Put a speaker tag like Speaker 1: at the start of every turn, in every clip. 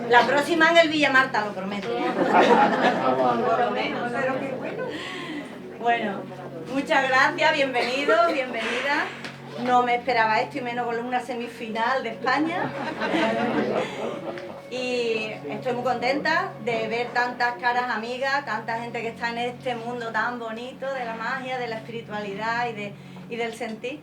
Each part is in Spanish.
Speaker 1: La próxima en el Villa Marta, lo prometo. Bueno, muchas gracias, bienvenidos, bienvenidas. No me esperaba esto y menos con una semifinal de España. Y estoy muy contenta de ver tantas caras amigas, tanta gente que está en este mundo tan bonito de la magia, de la espiritualidad y del sentir.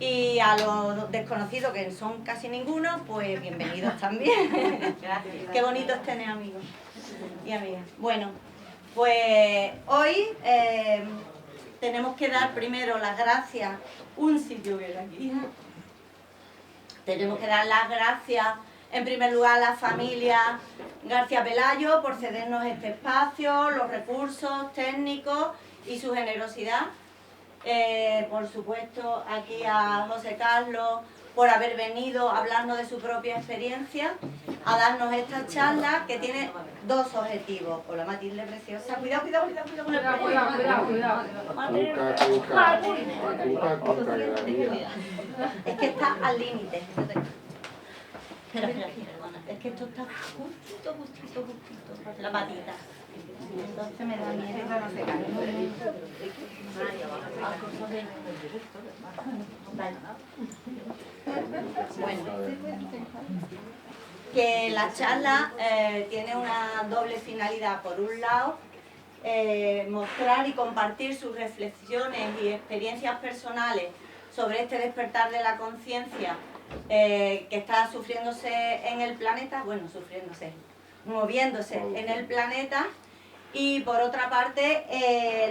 Speaker 1: Y a los desconocidos, que son casi ninguno, pues bienvenidos también. Gracias. Qué bonito es tener amigos y amigas. Bueno, pues hoy tenemos que dar primero las gracias. Un sitio que era aquí. Tenemos que dar las gracias en primer lugar a la familia García Pelayo por cedernos este espacio, los recursos técnicos y su generosidad. Por supuesto aquí a José Carlos por haber venido a hablarnos de su propia experiencia, a darnos esta charla que tiene dos objetivos. Hola Matilde preciosa, cuidado con el es que está al límite. Espera, es que esto está justito, la patita. Entonces me da miedo, no se cae. Bueno, que la charla tiene una doble finalidad. Por un lado, mostrar y compartir sus reflexiones y experiencias personales sobre este despertar de la conciencia que está sufriéndose en el planeta, moviéndose en el planeta. Y por otra parte,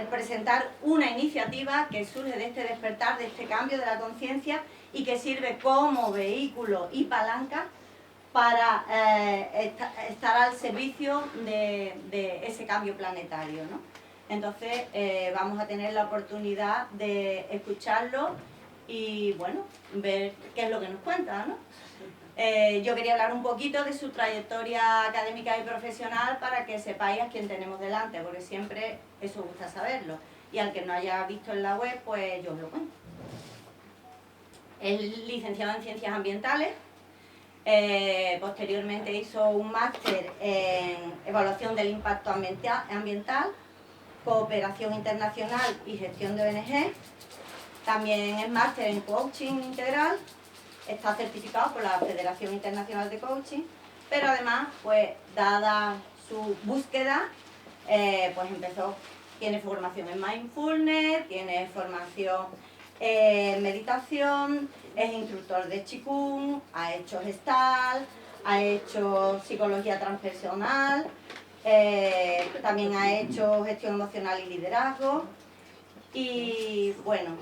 Speaker 1: presentar una iniciativa que surge de este despertar, de este cambio de la conciencia y que sirve como vehículo y palanca para estar al servicio de ese cambio planetario, ¿no? Entonces vamos a tener la oportunidad de escucharlo y bueno, ver qué es lo que nos cuenta, ¿no? Yo quería hablar un poquito de su trayectoria académica y profesional para que sepáis a quién tenemos delante, porque siempre eso gusta saberlo. Y al que no haya visto en la web, pues yo os lo cuento. Es licenciado en Ciencias Ambientales, posteriormente hizo un máster en Evaluación del Impacto Ambiental, Cooperación Internacional y Gestión de ONG. También es máster en Coaching Integral. Está certificado por la Federación Internacional de Coaching, pero además, pues, dada su búsqueda, pues tiene formación en Mindfulness, tiene formación en meditación, es instructor de Qigong, ha hecho Gestalt, ha hecho Psicología Transpersonal, también ha hecho Gestión Emocional y Liderazgo, y bueno,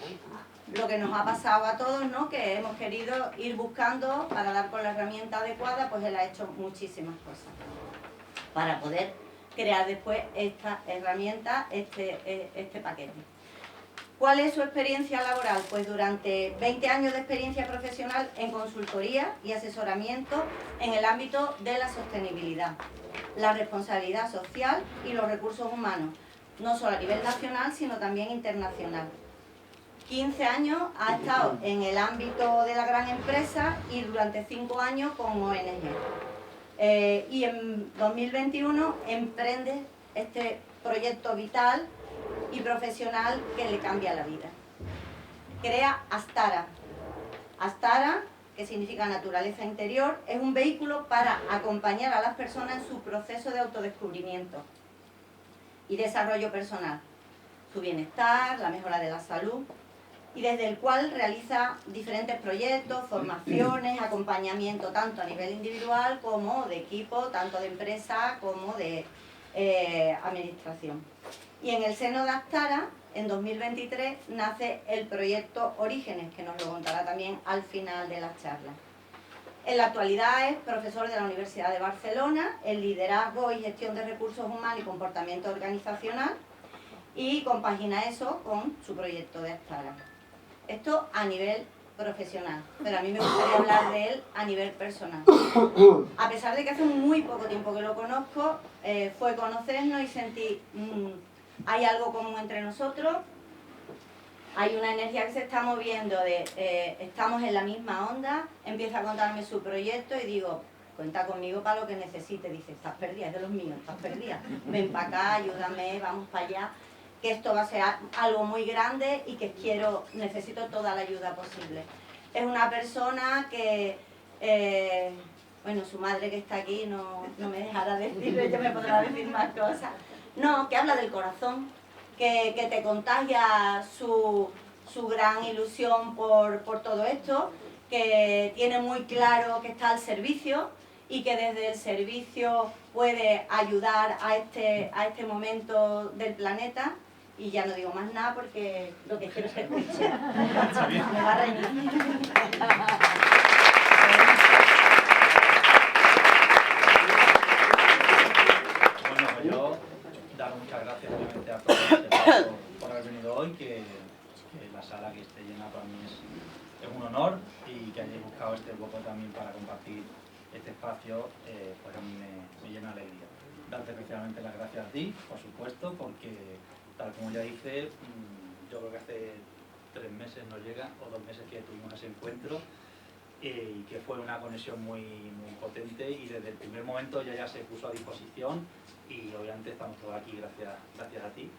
Speaker 1: lo que nos ha pasado a todos, ¿no? Que hemos querido ir buscando para dar con la herramienta adecuada, pues él ha hecho muchísimas cosas para poder crear después esta herramienta, este paquete. ¿Cuál es su experiencia laboral? Pues durante 20 años de experiencia profesional en consultoría y asesoramiento en el ámbito de la sostenibilidad, la responsabilidad social y los recursos humanos, no solo a nivel nacional, sino también internacional. 15 años ha estado en el ámbito de la gran empresa y durante 5 años con ONG. Y en 2021 emprende este proyecto vital y profesional que le cambia la vida. Crea Astara. Astara, que significa naturaleza interior, es un vehículo para acompañar a las personas en su proceso de autodescubrimiento y desarrollo personal, su bienestar, la mejora de la salud, y desde el cual realiza diferentes proyectos, formaciones, acompañamiento tanto a nivel individual como de equipo, tanto de empresa como de administración. Y en el seno de Astara en 2023 nace el proyecto Orígenes, que nos lo contará también al final de la charla. En la actualidad es profesor de la Universidad de Barcelona en liderazgo y gestión de recursos humanos y comportamiento organizacional, y compagina eso con su proyecto de Astara. Esto a nivel profesional, pero a mí me gustaría hablar de él a nivel personal. A pesar de que hace muy poco tiempo que lo conozco, fue conocernos y sentí, hay algo común entre nosotros, hay una energía que se está moviendo, estamos en la misma onda. Empieza a contarme su proyecto y digo, cuenta conmigo para lo que necesite. Dice, estás perdida, es de los míos, estás perdida. Ven para acá, ayúdame, vamos para allá, que esto va a ser algo muy grande y que necesito toda la ayuda posible. Es una persona que, bueno, su madre que está aquí no me dejará decir, ella me podrá decir más cosas. No, que habla del corazón, que te contagia su gran ilusión por todo esto, que tiene muy claro que está al servicio y que desde el servicio puede ayudar a este momento del planeta. Y ya no digo más nada porque lo que quiero es que escuche. Me va a reñir.
Speaker 2: Bueno, pues yo dar muchas gracias obviamente a todos por haber venido hoy, que la sala que esté llena para mí es un honor, y que hayáis buscado este hueco también para compartir este espacio, pues a mí me llena de alegría. Darte especialmente las gracias a ti, por supuesto, porque tal como ya hice, yo creo que hace 3 meses no llega, o 2 meses que tuvimos ese encuentro, y que fue una conexión muy potente, y desde el primer momento ya se puso a disposición, y obviamente estamos todos aquí gracias a ti.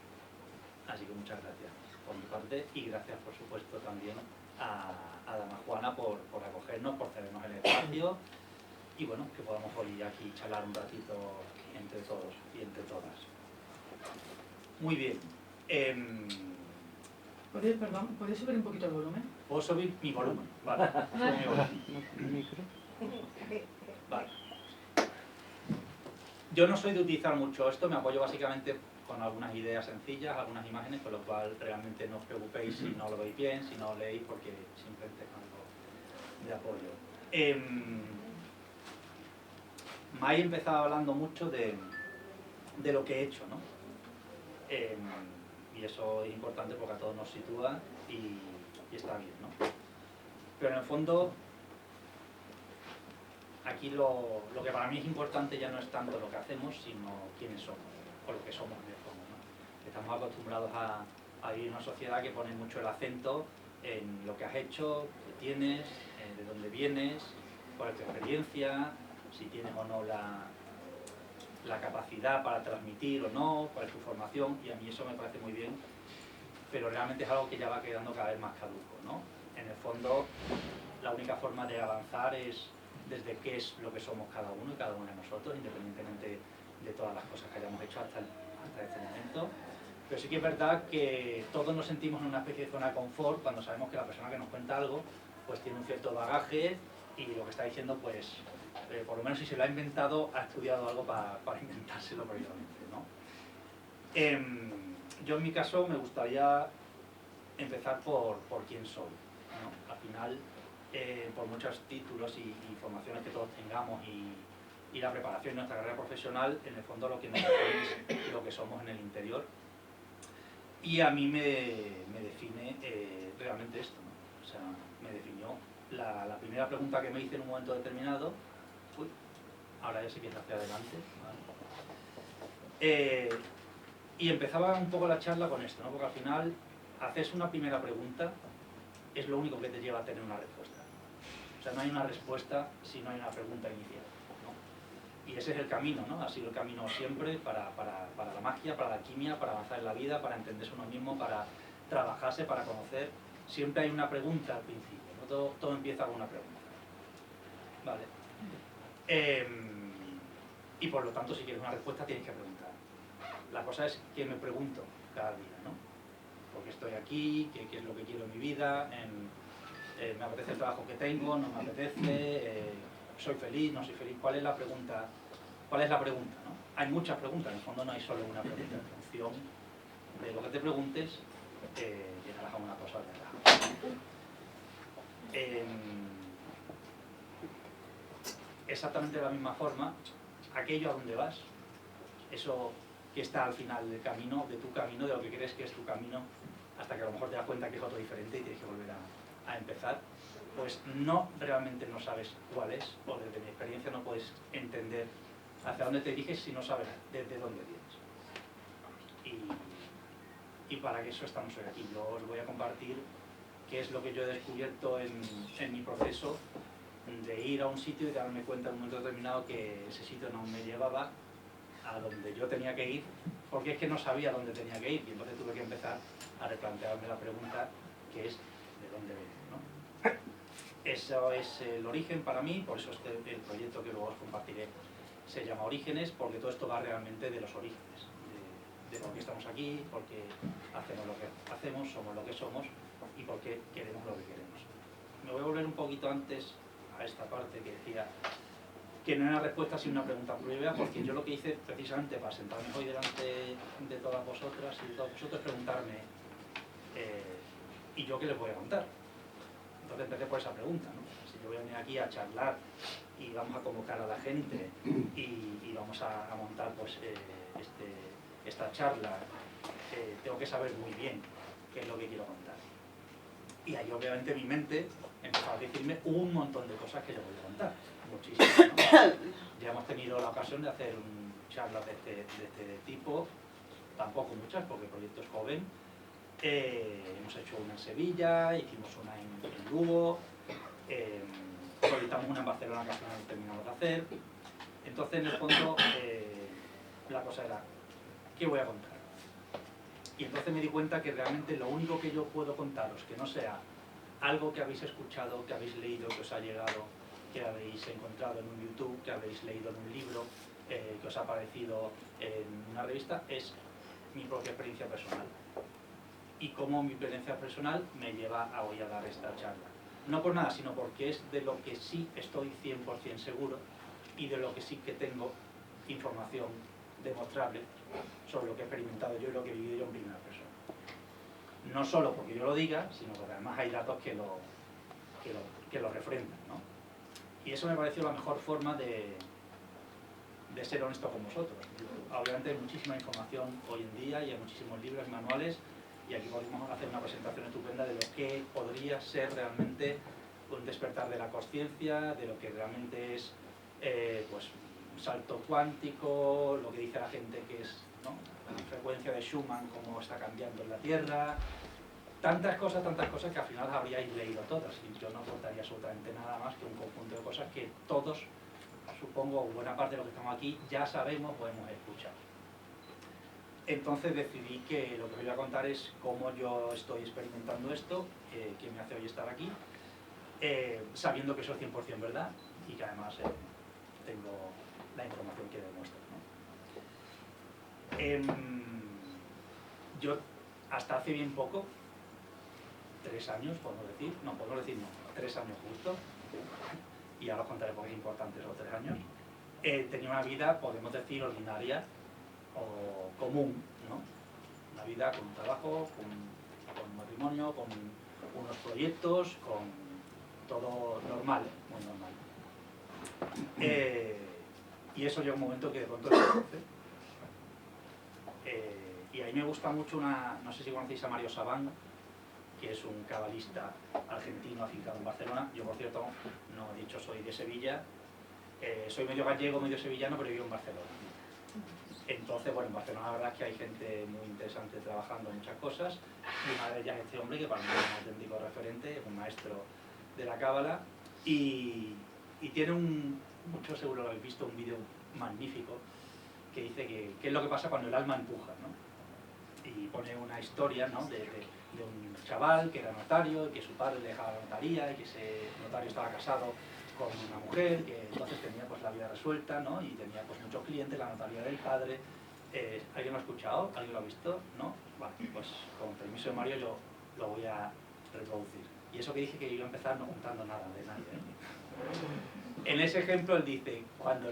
Speaker 2: Así que muchas gracias por mi parte, y gracias por supuesto también a Dama Juana por acogernos, por cedernos el espacio, y bueno, que podamos hoy aquí charlar un ratito entre todos y entre todas. Muy bien.
Speaker 3: ¿Puedes subir un poquito el volumen?
Speaker 2: ¿Puedo subir mi volumen? Vale, subo mi volumen. Vale. Yo no soy de utilizar mucho esto, me apoyo básicamente con algunas ideas sencillas, algunas imágenes, con lo cual realmente no os preocupéis si no lo veis bien, si no lo leéis, porque simplemente es algo de apoyo. Mai empezado hablando mucho de lo que he hecho, ¿no? Y eso es importante porque a todos nos sitúa y está bien, ¿no? Pero en el fondo, aquí lo que para mí es importante ya no es tanto lo que hacemos, sino quiénes somos, o lo que somos en el fondo, ¿no? Estamos acostumbrados a vivir en una sociedad que pone mucho el acento en lo que has hecho, qué tienes, de dónde vienes, cuál es tu experiencia, si tienes o no la capacidad para transmitir o no, cuál es tu formación, y a mí eso me parece muy bien, pero realmente es algo que ya va quedando cada vez más caduco, ¿no? En el fondo, la única forma de avanzar es desde qué es lo que somos cada uno y cada una de nosotros, independientemente de todas las cosas que hayamos hecho hasta este momento. Pero sí que es verdad que todos nos sentimos en una especie de zona de confort cuando sabemos que la persona que nos cuenta algo pues tiene un cierto bagaje, y lo que está diciendo, pues, por lo menos si se lo ha inventado, ha estudiado algo para inventárselo previamente, ¿no? Yo en mi caso me gustaría empezar por quién soy, ¿no? Al final, por muchos títulos y formaciones que todos tengamos y la preparación de nuestra carrera profesional, en el fondo lo que nos define es lo que somos en el interior, y a mí me define realmente esto, ¿no? O sea, me definió la primera pregunta que me hice en un momento determinado. Uy, ahora ya se empieza hacia adelante, ¿vale? Y empezaba un poco la charla con esto, ¿no? Porque al final, haces una primera pregunta es lo único que te lleva a tener una respuesta. O sea, no hay una respuesta si no hay una pregunta inicial, ¿no? Y ese es el camino, ¿no? Ha sido el camino siempre para la magia, para la alquimia, para avanzar en la vida, para entenderse uno mismo, para trabajarse, para conocer. Siempre hay una pregunta al principio, ¿no? Todo empieza con una pregunta. Vale. Y por lo tanto, si quieres una respuesta, tienes que preguntar. La cosa es que me pregunto cada día, ¿no? ¿Por qué estoy aquí? ¿Qué es lo que quiero en mi vida? ¿Me apetece el trabajo que tengo? ¿No me apetece? ¿Soy feliz? ¿No soy feliz? ¿Cuál es la pregunta? ¿Cuál es la pregunta, no? Hay muchas preguntas, en el fondo no hay solo una pregunta. En función de lo que te preguntes, llenarás a una cosa de acá. Exactamente de la misma forma, aquello a donde vas, eso que está al final del camino, de tu camino, de lo que crees que es tu camino, hasta que a lo mejor te das cuenta que es otro diferente y tienes que volver a empezar, pues realmente no sabes cuál es, o desde mi experiencia no puedes entender hacia dónde te diriges si no sabes desde dónde vienes. Y para que eso estamos hoy aquí. Yo os voy a compartir qué es lo que yo he descubierto en mi proceso de ir a un sitio y darme cuenta en un momento determinado que ese sitio no me llevaba a donde yo tenía que ir, porque es que no sabía dónde tenía que ir, y entonces tuve que empezar a replantearme la pregunta, que es ¿de dónde vengo? ¿No? Eso es el origen para mí, por eso el proyecto que luego os compartiré se llama Orígenes, porque todo esto va realmente de los orígenes, de por qué estamos aquí, por qué hacemos lo que hacemos, somos lo que somos y por qué queremos lo que queremos. Me voy a volver un poquito antes a esta parte que decía que no era respuesta sino una pregunta previa, porque yo lo que hice precisamente para sentarme hoy delante de todas vosotras y de todos vosotros preguntarme ¿y yo qué les voy a contar? Entonces empecé por esa pregunta, ¿no? Si yo voy a venir aquí a charlar y vamos a convocar a la gente y vamos a montar pues esta charla, tengo que saber muy bien qué es lo que quiero contar. Y ahí obviamente mi mente empezó a decirme un montón de cosas que yo voy a contar, muchísimas, ¿no? Ya hemos tenido la ocasión de hacer charlas de este tipo, tampoco muchas porque el proyecto es joven. Hemos hecho una en Sevilla, hicimos una en Lugo, proyectamos una en Barcelona que al final terminamos de hacer. Entonces, en el fondo, la cosa era, ¿qué voy a contar? Y entonces me di cuenta que realmente lo único que yo puedo contaros, que no sea algo que habéis escuchado, que habéis leído, que os ha llegado, que habéis encontrado en un YouTube, que habéis leído en un libro, que os ha aparecido en una revista, es mi propia experiencia personal. Y cómo mi experiencia personal me lleva a hoy a dar esta charla. No por nada, sino porque es de lo que sí estoy 100% seguro y de lo que sí que tengo información demostrable sobre lo que he experimentado yo y lo que he vivido yo en primera persona. No solo porque yo lo diga, sino porque además hay datos que lo refrendan, ¿no? Y eso me pareció la mejor forma de ser honesto con vosotros. Obviamente hay muchísima información hoy en día y hay muchísimos libros y manuales, y aquí podemos hacer una presentación estupenda de lo que podría ser realmente un despertar de la conciencia, de lo que realmente es pues, un salto cuántico, lo que dice la gente que es, ¿no?, la frecuencia de Schumann, cómo está cambiando en la Tierra, tantas cosas que al final habríais leído todas, y yo no contaría absolutamente nada más que un conjunto de cosas que todos, supongo, buena parte de los que estamos aquí, ya sabemos o hemos escuchado. Entonces decidí que lo que os voy a contar es cómo yo estoy experimentando esto, que me hace hoy estar aquí, sabiendo que eso es 100% verdad y que además tengo la información que demuestra, ¿no? Yo hasta hace bien poco, 3 años, podemos decir, no, 3 años justo, y ahora os contaré por qué es importante esos 3 años, tenía una vida, podemos decir, ordinaria o común, ¿no? Una vida con un trabajo, con un matrimonio, con unos proyectos, con todo normal, muy normal. Y eso llega un momento que de pronto se produce. Y ahí me gusta mucho no sé si conocéis a Mario Sabán, que es un cabalista argentino afincado en Barcelona. Yo, por cierto, no he dicho soy de Sevilla, soy medio gallego, medio sevillano, pero vivo en Barcelona. Entonces, bueno, en Barcelona la verdad es que hay gente muy interesante trabajando en muchas cosas, y una de ellas es este hombre que para mí es un auténtico referente, es un maestro de la cábala, y tiene mucho seguro lo habéis visto, un vídeo magnífico que dice qué es lo que pasa cuando el alma empuja, ¿no? Y pone una historia, ¿no?, de un chaval que era notario, y que su padre le dejaba la notaría, y que ese notario estaba casado con una mujer, que entonces tenía pues la vida resuelta, ¿no?, y tenía pues muchos clientes, la notaría del padre. ¿Alguien lo ha escuchado? ¿Alguien lo ha visto? ¿No? Vale, pues con permiso de Mario yo lo voy a reproducir. Y eso que dije que iba a empezar no contando nada de nadie, ¿eh? En ese ejemplo él dice, cuando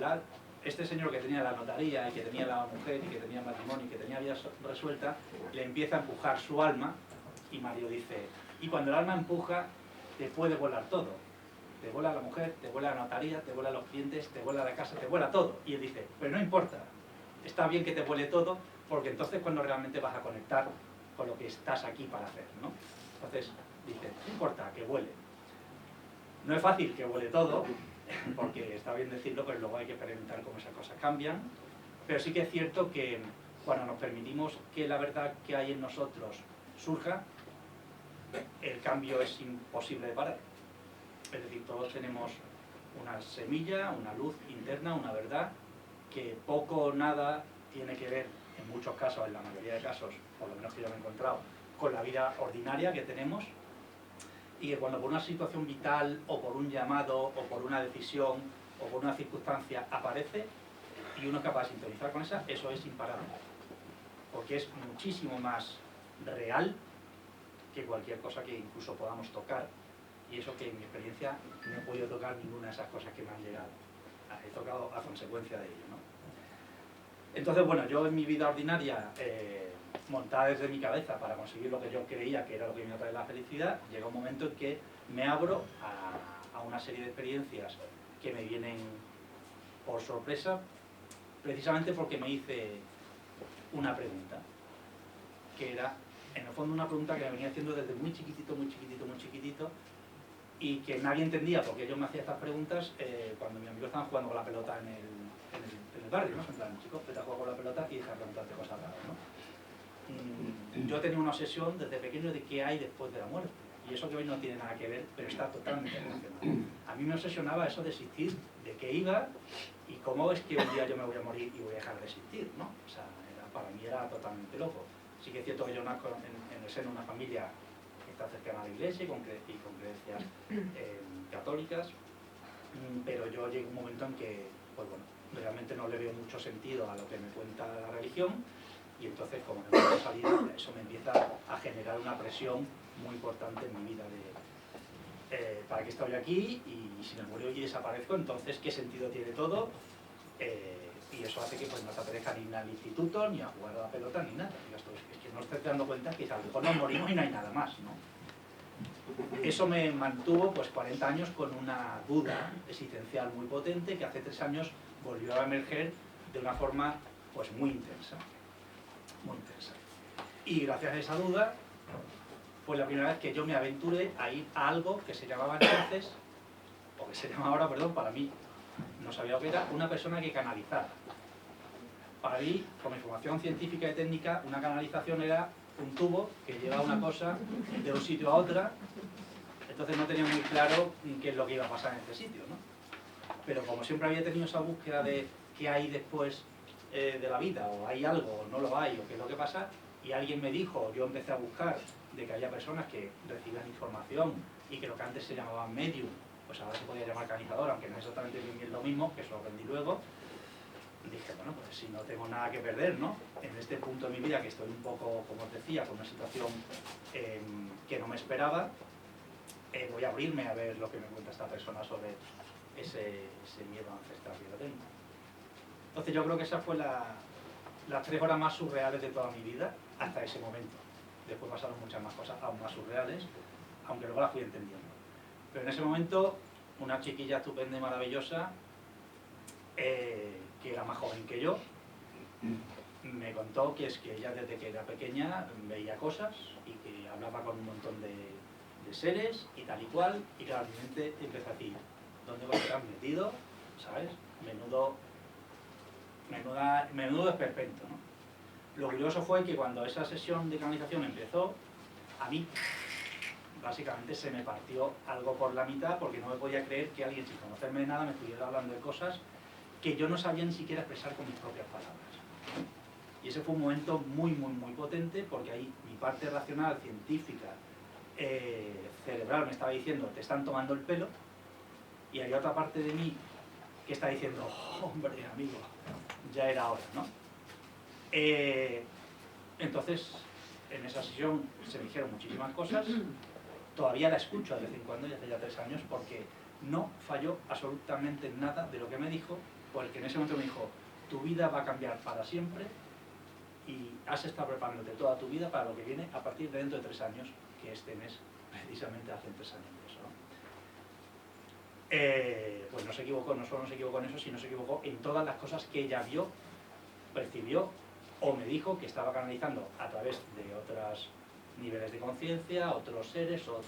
Speaker 2: este señor que tenía la notaría y que tenía la mujer y que tenía el matrimonio y que tenía vida resuelta, le empieza a empujar su alma Y Mario dice, y cuando el alma empuja, te puede volar todo. Te vuela la mujer, te vuela la notaría, te vuela los clientes, te vuela la casa, te vuela todo. Y él dice, pero no importa, está bien que te vuele todo, porque entonces cuando realmente vas a conectar con lo que estás aquí para hacer, ¿no? Entonces dice, no importa, que vuele. No es fácil que vuele todo, porque está bien decirlo, pero luego hay que experimentar cómo esas cosas cambian. Pero sí que es cierto que cuando nos permitimos que la verdad que hay en nosotros surja, el cambio es imposible de parar. Es decir, todos tenemos una semilla, una luz interna, una verdad, que poco o nada tiene que ver, en muchos casos, en la mayoría de casos, por lo menos que yo me he encontrado, con la vida ordinaria que tenemos, y que cuando por una situación vital, o por un llamado, o por una decisión, o por una circunstancia aparece, y uno es capaz de sintonizar con esa, eso es imparable. Porque es muchísimo más real que cualquier cosa que incluso podamos tocar, y eso que en mi experiencia no he podido tocar ninguna de esas cosas que me han llegado. He tocado a consecuencia de ello, ¿no? Entonces, bueno, yo en mi vida ordinaria, montada desde mi cabeza para conseguir lo que yo creía que era lo que me iba a traer la felicidad, llega un momento en que me abro a una serie de experiencias que me vienen por sorpresa, precisamente porque me hice una pregunta, que era, en el fondo, una pregunta que me venía haciendo desde muy chiquitito, muy chiquitito, muy chiquitito, y que nadie entendía porque yo me hacía estas preguntas cuando mis amigos estaban jugando con la pelota en el barrio, ¿no? En plan, chicos, vete a jugar con la pelota y deja de preguntarte cosas raras, ¿no? Yo tenía una obsesión desde pequeño de qué hay después de la muerte, y eso que hoy no tiene nada que ver, pero está totalmente relacionado. A mí me obsesionaba eso de existir, de qué iba, y cómo es que un día yo me voy a morir y voy a dejar de existir, ¿no? O sea, para mí era totalmente loco. Sí que es cierto que yo nazco en el seno de una familia que está cercana a la iglesia y con creencias católicas, pero yo llegué a un momento en que, pues bueno, realmente no le veo mucho sentido a lo que me cuenta la religión, y entonces, como no puedo salir, eso me empieza a generar una presión muy importante en mi vida de ¿para qué estoy aquí? Y si me muero y desaparezco, entonces ¿qué sentido tiene todo? Y eso hace que pues, no te apetezca ni ir al instituto, ni a jugar a la pelota, ni nada. Es que no estoy dando cuenta que a lo mejor nos morimos y no hay nada más, ¿no? Eso me mantuvo pues 40 años con una duda existencial muy potente, que hace 3 años volvió a emerger de una forma pues muy intensa. Muy intensa. Y gracias a esa duda fue la primera vez que yo me aventuré a ir a algo que se llamaba entonces, o que se llama ahora, perdón, para mí no sabía lo que era, una persona que canalizara. Para mí, con mi formación científica y técnica, una canalización era un tubo que lleva una cosa de un sitio a otra, entonces no tenía muy claro qué es lo que iba a pasar en este sitio, ¿no? Pero como siempre había tenido esa búsqueda de qué hay después de la vida, o hay algo, o no lo hay, o qué es lo que pasa, y alguien me dijo, yo empecé a buscar de que había personas que recibían información y que lo que antes se llamaba medium, pues ahora se podía llamar canalizador, aunque no es exactamente bien lo mismo, que eso lo aprendí luego. Dije, bueno, pues si no tengo nada que perder, ¿no? En este punto de mi vida, que estoy un poco, como os decía, con una situación que no me esperaba, voy a abrirme a ver lo que me cuenta esta persona sobre ese miedo ancestral que yo tengo. Entonces yo creo que esas fue las 3 horas más surreales de toda mi vida, hasta ese momento. Después pasaron muchas más cosas aún más surreales, aunque luego las fui entendiendo. Pero en ese momento, una chiquilla estupenda y maravillosa, que era más joven que yo, me contó que es que ella desde que era pequeña veía cosas y que hablaba con un montón de seres y tal y cual, y claro, mi mente empezó a decir, ¿dónde vas a estar metido? ¿Sabes? Menudo esperpento, ¿no? Lo curioso fue que cuando esa sesión de canalización empezó, a mí básicamente se me partió algo por la mitad, porque no me podía creer que alguien sin conocerme de nada me estuviera hablando de cosas que yo no sabía ni siquiera expresar con mis propias palabras. Y ese fue un momento muy, muy, muy potente, porque ahí mi parte racional, científica, cerebral me estaba diciendo, te están tomando el pelo, y había otra parte de mí que está diciendo, oh, hombre, amigo, ya era hora, ¿no? Entonces, en esa sesión se me dijeron muchísimas cosas, todavía la escucho de vez en cuando, ya hace ya 3 años, porque no falló absolutamente nada de lo que me dijo, porque en ese momento me dijo, tu vida va a cambiar para siempre y has estado preparándote toda tu vida para lo que viene a partir de dentro de 3 años, que este mes precisamente hacen 3 años de eso, ¿no? Pues no se equivocó, no solo no se equivocó en eso, sino se equivocó en todas las cosas que ella vio, percibió o me dijo que estaba canalizando a través de otros niveles de conciencia, otros seres, o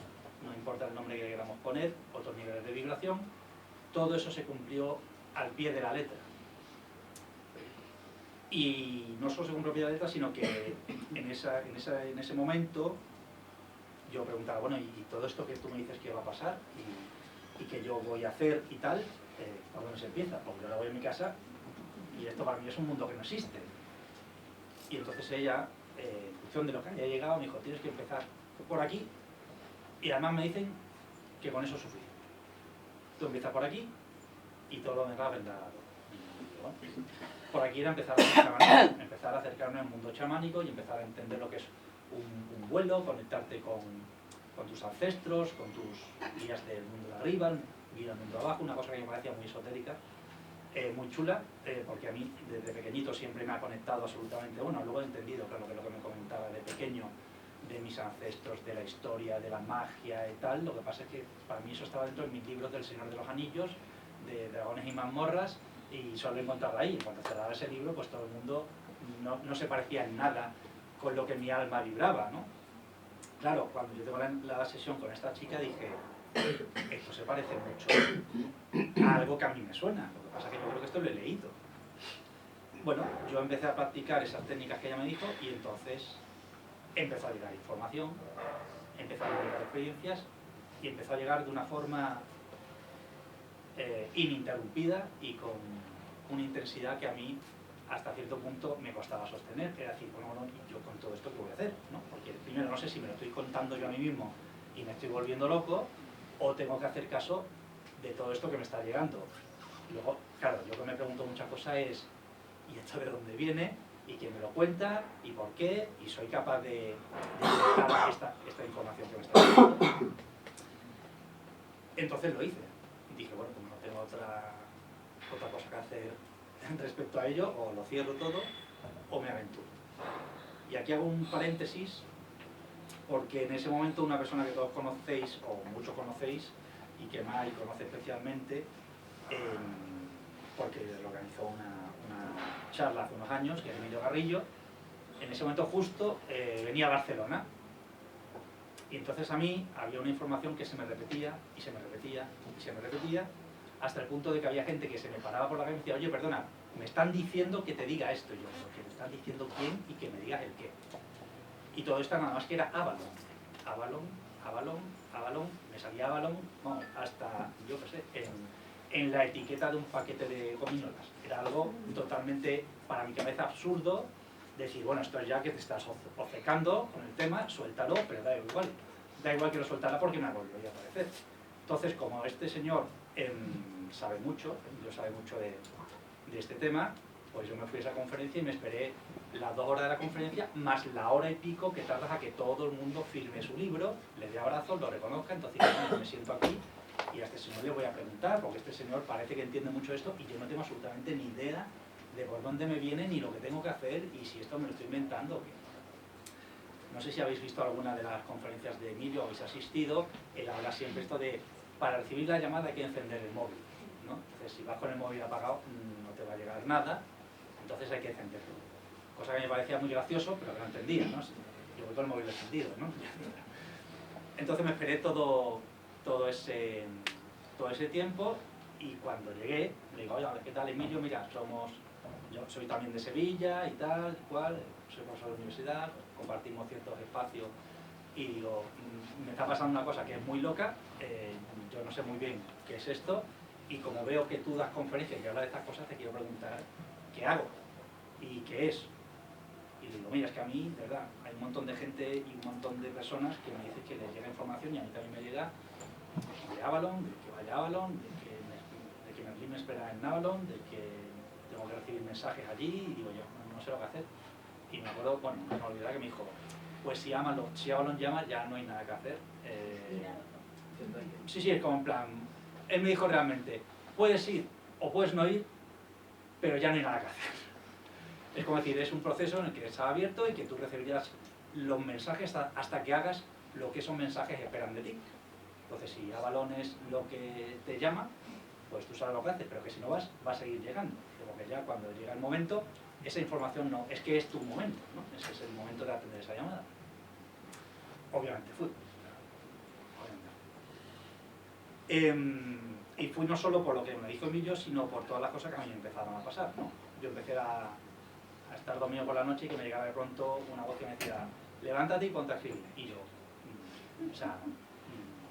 Speaker 2: no importa el nombre que queramos poner, otros niveles de vibración. Todo eso se cumplió al pie de la letra. Y no solo se cumplió al pie de la letra, sino que en ese momento yo preguntaba, bueno, ¿y todo esto que tú me dices que va a pasar y que yo voy a hacer y tal, por dónde se empieza? Porque yo ahora voy a mi casa y esto para mí es un mundo que no existe. Y entonces ella, en función de lo que haya llegado, me dijo, tienes que empezar por aquí, y además me dicen que con eso es suficiente. Tú empiezas por aquí y todo lo demás vendrá dado. Por aquí era empezar a acercarme al mundo chamánico y empezar a entender lo que es un vuelo, conectarte con tus ancestros, con tus guías del mundo de arriba, guía del mundo de abajo, una cosa que me parecía muy esotérica, muy chula, porque a mí desde pequeñito siempre me ha conectado absolutamente, bueno, luego he entendido, claro, que lo que me comentaba de pequeño, de mis ancestros, de la historia, de la magia y tal. Lo que pasa es que para mí eso estaba dentro de mis libros del Señor de los Anillos, de Dragones y Mazmorras, y solo encontrarlo ahí. Cuando cerraba ese libro, pues todo el mundo no se parecía en nada con lo que mi alma vibraba, ¿no? Claro, cuando yo tengo la sesión con esta chica dije, esto se parece mucho a algo que a mí me suena. Lo que pasa es que yo creo que esto lo he leído. Bueno, yo empecé a practicar esas técnicas que ella me dijo y entonces empezó a llegar información, empezó a llegar experiencias y empezó a llegar de una forma ininterrumpida y con una intensidad que a mí hasta cierto punto me costaba sostener. Era decir, bueno, ¿y yo con todo esto qué voy a hacer? ¿No? Porque primero no sé si me lo estoy contando yo a mí mismo y me estoy volviendo loco, o tengo que hacer caso de todo esto que me está llegando. Luego, claro, yo que me pregunto muchas cosas es, ¿y esto de dónde viene? ¿Y quién me lo cuenta? ¿Y por qué? ¿Y soy capaz de dar esta información que me está llegando? Entonces lo hice. Dije, bueno, como no tengo otra cosa que hacer respecto a ello, o lo cierro todo o me aventuro. Y aquí hago un paréntesis porque en ese momento una persona que todos conocéis, o muchos conocéis, y que Mai conoce especialmente, porque le organizó una charla hace unos años, que es Emilio Garrillo, en ese momento justo venía a Barcelona. Y entonces a mí había una información que se me repetía, y se me repetía, y se me repetía, hasta el punto de que había gente que se me paraba por la calle y me decía, oye, perdona, me están diciendo que te diga esto. Y yo, porque me están diciendo quién y que me digas el qué. Y todo esto nada más que era Avalon. Avalon, Avalon, Avalon, me salía Avalon, bueno, hasta, yo qué sé, en la etiqueta de un paquete de gominolas. Era algo totalmente, para mi cabeza, absurdo, decir, bueno, esto es ya que te estás obcecando con el tema, suéltalo, pero da igual que lo soltara porque me volvería a aparecer. Entonces, como este señor sabe mucho, yo sabe mucho de este tema, pues yo me fui a esa conferencia y me esperé las 2 horas de la conferencia más la hora y pico que tardas a que todo el mundo firme su libro, le dé abrazos, lo reconozca. Entonces yo me siento aquí y a este señor le voy a preguntar, porque este señor parece que entiende mucho esto y yo no tengo absolutamente ni idea de por dónde me viene ni lo que tengo que hacer y si esto me lo estoy inventando o qué. No sé si habéis visto alguna de las conferencias de Emilio o habéis asistido. Él habla siempre esto de, para recibir la llamada hay que encender el móvil, ¿no? Entonces si vas con el móvil apagado no te va a llegar nada, entonces hay que encenderlo. Cosa que me parecía muy gracioso, pero que no entendía, ¿no? Yo voy con el móvil encendido, ¿no? Entonces me esperé todo ese tiempo y cuando llegué, le digo, oye, ¿qué tal, Emilio? Mira, yo soy también de Sevilla y tal, cual, soy profesor de universidad, compartimos ciertos espacios y digo, me está pasando una cosa que es muy loca, yo no sé muy bien qué es esto y como veo que tú das conferencias y hablas de estas cosas, te quiero preguntar qué hago y qué es. Y digo, mira, es que a mí, de verdad, hay un montón de gente y un montón de personas que me dicen que les llega información y a mí también me llega de Avalon, de que vaya a Avalon, de que Merlín me espera en Avalon, de que tengo que recibir mensajes allí y digo yo, no sé lo que hacer. Y me acuerdo, bueno, no me olvidé que me dijo, pues si Avalon llama ya no hay nada que hacer. Sí, es como en plan, él me dijo realmente, puedes ir o puedes no ir, pero ya no hay nada que hacer. Es como decir, es un proceso en el que está abierto y que tú recibirás los mensajes hasta que hagas lo que esos mensajes esperan de ti. Entonces, si Avalon es lo que te llama, pues tú sabes lo que haces, pero que si no vas, va a seguir llegando. Porque ya cuando llega el momento, esa información no, es que es tu momento, ¿no? Ese es el momento de atender esa llamada. Obviamente fui. Y fui no solo por lo que me dijo Emilio, sino por todas las cosas que a mí me empezaron a pasar, ¿no? Yo empecé a estar dormido por la noche y que me llegaba de pronto una voz que me decía, levántate y ponte a escribir. Y yo, o sea,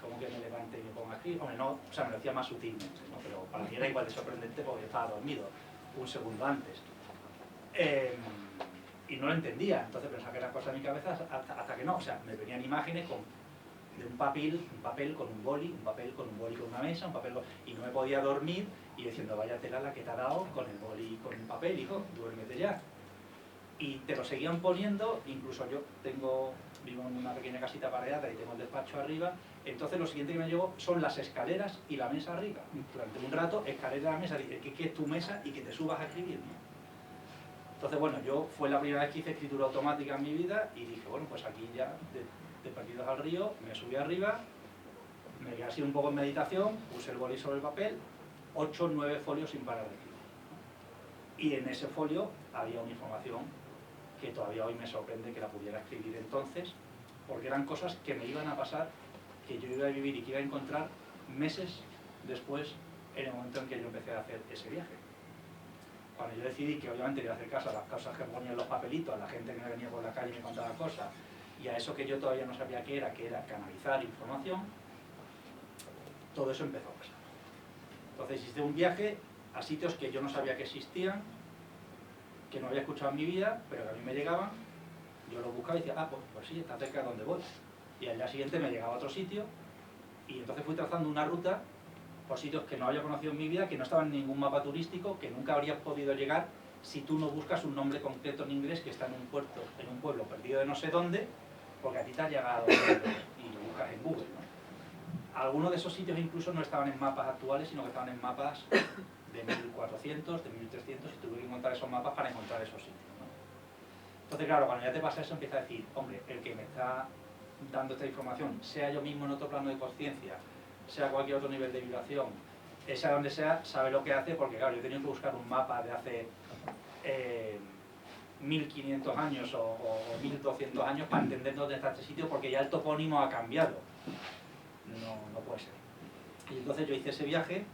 Speaker 2: ¿cómo que me levante y me ponga a escribir? Hombre, no, o sea, me lo decía más sutilmente, ¿no? Pero para mí era igual de sorprendente porque yo estaba dormido un segundo antes. Y no lo entendía, entonces pensaba que eran cosas de mi cabeza hasta que no, o sea, me venían imágenes de un papel con un boli, un papel con una mesa, y no me podía dormir y diciendo, vaya tela la que te ha dado con el boli y con el papel, hijo, duérmete ya. Y te lo seguían poniendo, incluso yo vivo en una pequeña casita pareada y tengo el despacho arriba, entonces lo siguiente que me llevo son las escaleras y la mesa arriba. Durante un rato, escalera y la mesa, dice que es tu mesa y que te subas a escribir, ¿no? Entonces, bueno, fue la primera vez que hice escritura automática en mi vida y dije, bueno, pues aquí ya, de perdidos al río, me subí arriba, me quedé así un poco en meditación, puse el boli sobre el papel, 8 o 9 folios sin parar de escribir. Y en ese folio había una información que todavía hoy me sorprende que la pudiera escribir entonces, porque eran cosas que me iban a pasar, que yo iba a vivir y que iba a encontrar meses después, en el momento en que yo empecé a hacer ese viaje. Cuando yo decidí que obviamente iba a hacer caso a las cosas que ponía en los papelitos, a la gente que me venía por la calle y me contaba cosas, y a eso que yo todavía no sabía qué era, que era canalizar información, todo eso empezó a pasar. Entonces hice un viaje a sitios que yo no sabía que existían, que no había escuchado en mi vida, pero que a mí me llegaban, yo lo buscaba y decía, pues sí, está cerca de donde voy. Y al día siguiente me llegaba a otro sitio, y entonces fui trazando una ruta por sitios que no había conocido en mi vida, que no estaban en ningún mapa turístico, que nunca habrías podido llegar si tú no buscas un nombre concreto en inglés que está en un pueblo perdido de no sé dónde, porque a ti te ha llegado y lo buscas en Google, ¿no? Algunos de esos sitios incluso no estaban en mapas actuales, sino que estaban en mapas de 1400, de 1300, y tuve que encontrar esos mapas para encontrar esos sitios, ¿no? Entonces, claro, cuando ya te pasa eso, empieza a decir, hombre, el que me está dando esta información, sea yo mismo en otro plano de conciencia, sea cualquier otro nivel de vibración, sea donde sea, sabe lo que hace, porque claro, yo he tenido que buscar un mapa de hace 1500 años o 1200 años para entender dónde está este sitio, porque ya el topónimo ha cambiado. No puede ser. Y entonces yo hice ese viaje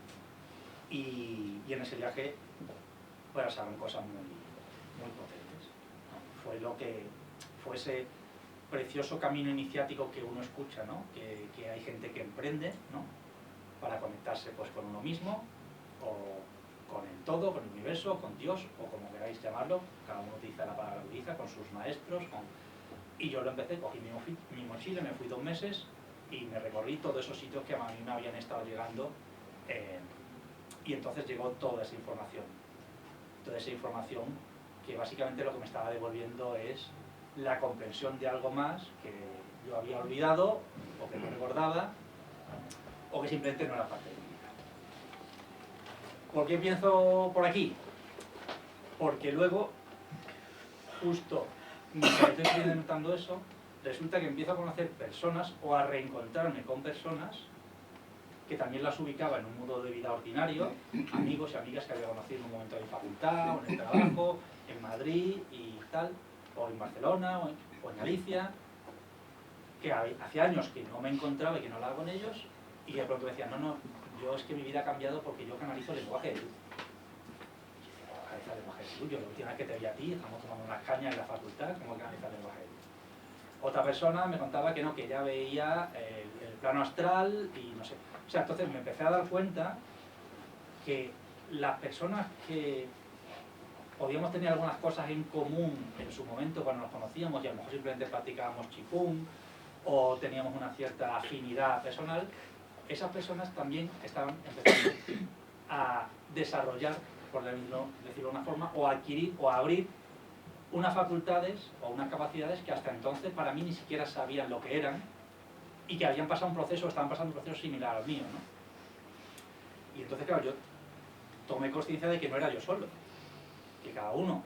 Speaker 2: y en ese viaje pues pasaron cosas muy potentes, ¿no? Fue ese precioso camino iniciático que uno escucha, ¿no? Que hay gente que emprende, ¿no? Para conectarse pues con uno mismo, o con el todo, con el universo, con Dios, o como queráis llamarlo, cada uno utiliza la palabra que utiliza, con sus maestros, y yo lo empecé, cogí mi mochila, me fui 2 meses y me recorrí todos esos sitios que a mí me habían estado llegando, y entonces llegó toda esa información que básicamente lo que me estaba devolviendo es la comprensión de algo más que yo había olvidado, o que no recordaba, o que simplemente no era parte de mi vida. ¿Por qué pienso por aquí? Porque luego, justo mientras estoy experimentando eso, resulta que empiezo a conocer personas o a reencontrarme con personas que también las ubicaba en un modo de vida ordinario, amigos y amigas que había conocido en un momento de facultad, o en el trabajo, en Madrid y tal, o en Barcelona, o en Galicia, que hacía años que no me encontraba y que no hablaba con ellos, y de pronto me decían, no, yo es que mi vida ha cambiado porque yo canalizo el lenguaje de luz. Canaliza el lenguaje de luz, yo la última vez que te vi a ti, estamos tomando unas cañas en la facultad, ¿cómo canaliza el lenguaje de luz? Otra persona me contaba que no, que ya veía el plano astral y no sé. O sea, entonces me empecé a dar cuenta que las personas que podíamos tener algunas cosas en común en su momento cuando nos conocíamos y a lo mejor simplemente practicábamos Qigong o teníamos una cierta afinidad personal, esas personas también estaban empezando a desarrollar, por decirlo de una forma, o a adquirir o a abrir unas facultades o unas capacidades que hasta entonces para mí ni siquiera sabían lo que eran y que habían pasado un proceso, estaban pasando un proceso similar al mío, ¿no? Y entonces, claro, yo tomé conciencia de que no era yo solo, que cada uno,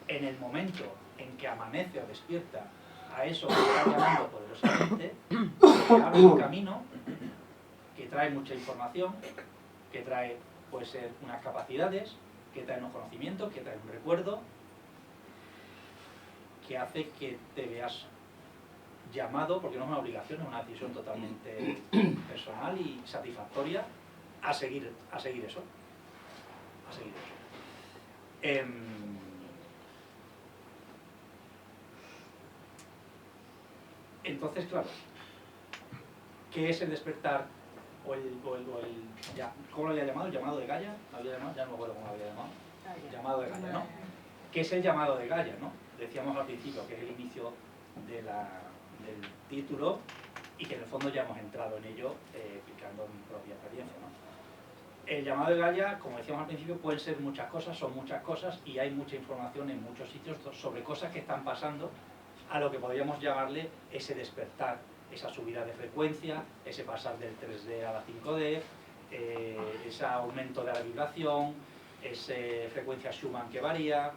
Speaker 2: en el momento en que amanece o despierta, a eso que está llamando poderosamente, que abre un camino, que trae mucha información, que trae, puede ser, unas capacidades, que trae unos conocimientos, que trae un recuerdo, que hace que te veas llamado, porque no es una obligación, es una decisión totalmente personal y satisfactoria, a seguir eso. A seguir eso. Entonces, claro, ¿qué es el despertar o el ¿cómo lo había llamado? ¿El llamado de Gaia? ¿Había llamado? Ya no me acuerdo cómo lo había llamado. Llamado de Gaia, ¿no? ¿Qué es el llamado de Gaia, no? Decíamos al principio que es el inicio del título y que en el fondo ya hemos entrado en ello explicando mi propia experiencia, ¿no? El llamado de Gaia, como decíamos al principio, pueden ser muchas cosas, son muchas cosas y hay mucha información en muchos sitios sobre cosas que están pasando a lo que podríamos llamarle ese despertar, esa subida de frecuencia, ese pasar del 3D a la 5D, ese aumento de la vibración, esa frecuencia Schumann que varía,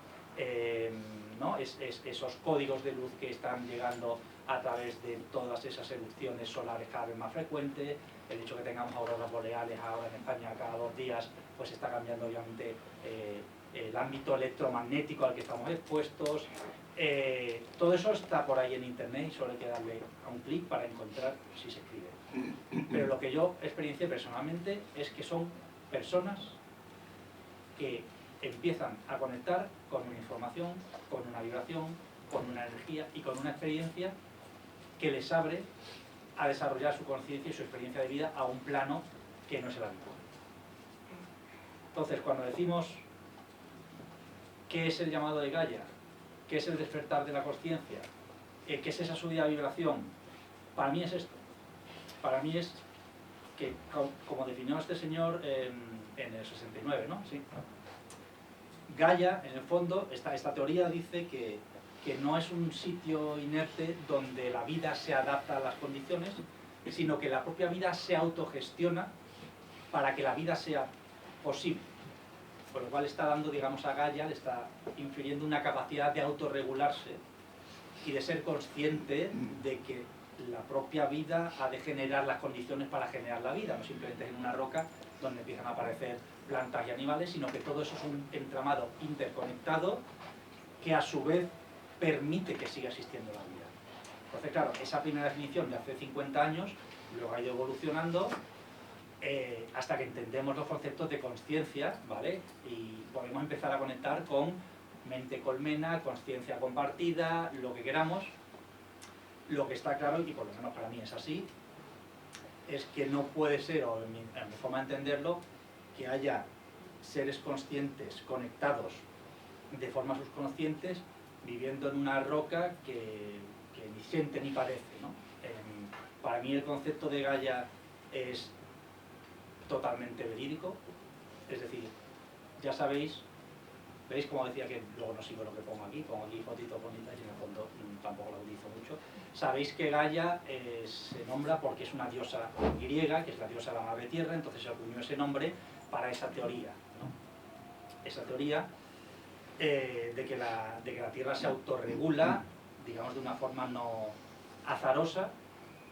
Speaker 2: ¿no? Esos códigos de luz que están llegando a través de todas esas erupciones solares cada vez más frecuentes, el hecho que tengamos auroras boreales ahora en España cada 2 días, pues está cambiando obviamente el ámbito electromagnético al que estamos expuestos. Todo eso está por ahí en internet y solo hay que darle a un clic para encontrar si se escribe. Pero lo que yo experiencié personalmente es que son personas que empiezan a conectar con una información, con una vibración, con una energía y con una experiencia que les abre a desarrollar su conciencia y su experiencia de vida a un plano que no es el habitual. Entonces, cuando decimos ¿qué es el llamado de Gaia? ¿Qué es el despertar de la consciencia? ¿Qué es esa subida de vibración? Para mí es esto. Para mí es que, como definió este señor en el 69, ¿no? Sí. Gaia, en el fondo, esta teoría dice que no es un sitio inerte donde la vida se adapta a las condiciones, sino que la propia vida se autogestiona para que la vida sea posible. Por lo cual está dando, digamos, a Gaia, le está infiriendo una capacidad de autorregularse y de ser consciente de que la propia vida ha de generar las condiciones para generar la vida, no simplemente en una roca donde empiezan a aparecer plantas y animales, sino que todo eso es un entramado interconectado que a su vez permite que siga existiendo la vida. Entonces, claro, esa primera definición de hace 50 años luego ha ido evolucionando hasta que entendemos los conceptos de conciencia, ¿vale? Y podemos empezar a conectar con mente colmena, conciencia compartida, lo que queramos. Lo que está claro, y por lo menos para mí es así, es que no puede ser, o en mi forma de entenderlo, que haya seres conscientes conectados de forma subconscientes viviendo en una roca que ni siente ni parece, ¿no? Para mí el concepto de Gaia es totalmente verídico, es decir, ya sabéis, veis como decía que luego no sigo lo que pongo aquí fotitos bonitas y en el fondo tampoco lo utilizo mucho. Sabéis que Gaia se nombra porque es una diosa griega, que es la diosa de la madre tierra, entonces se acuñó ese nombre para esa teoría, ¿no? Esa teoría de que la tierra se autorregula, digamos de una forma no azarosa,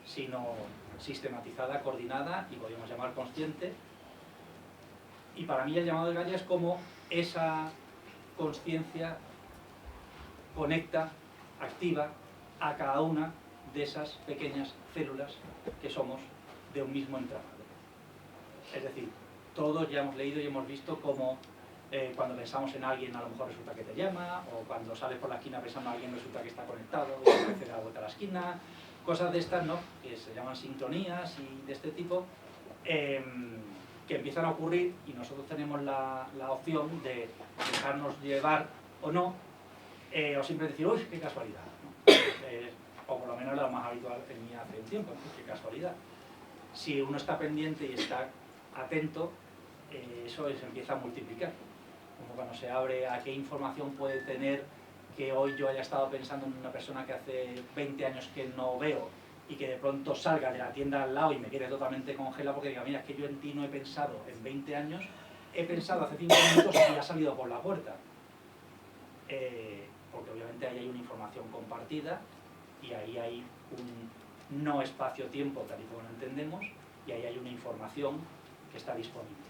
Speaker 2: sino sistematizada, coordinada y podríamos llamar consciente. Y para mí el llamado de Gaia es como esa conciencia conecta, activa a cada una de esas pequeñas células que somos de un mismo entramado. Es decir, todos ya hemos leído y hemos visto cómo cuando pensamos en alguien a lo mejor resulta que te llama, o cuando sales por la esquina pensando en alguien resulta que está conectado y aparece la vuelta a la esquina, cosas de estas, ¿no? Que se llaman sincronías y de este tipo, que empiezan a ocurrir y nosotros tenemos la opción de dejarnos llevar o no, o siempre decir, uy, qué casualidad, ¿no? O por lo menos lo más habitual en mí hace un tiempo, ¿no? Qué casualidad. Si uno está pendiente y está atento, eso se empieza a multiplicar. Como cuando se abre a qué información puede tener que hoy yo haya estado pensando en una persona que hace 20 años que no veo y que de pronto salga de la tienda al lado y me quede totalmente congelado porque diga, mira, es que yo en ti no he pensado en 20 años, he pensado hace 5 minutos y ha salido por la puerta. Porque obviamente ahí hay una información compartida y ahí hay un no espacio-tiempo tal y como lo entendemos, y ahí hay una información que está disponible.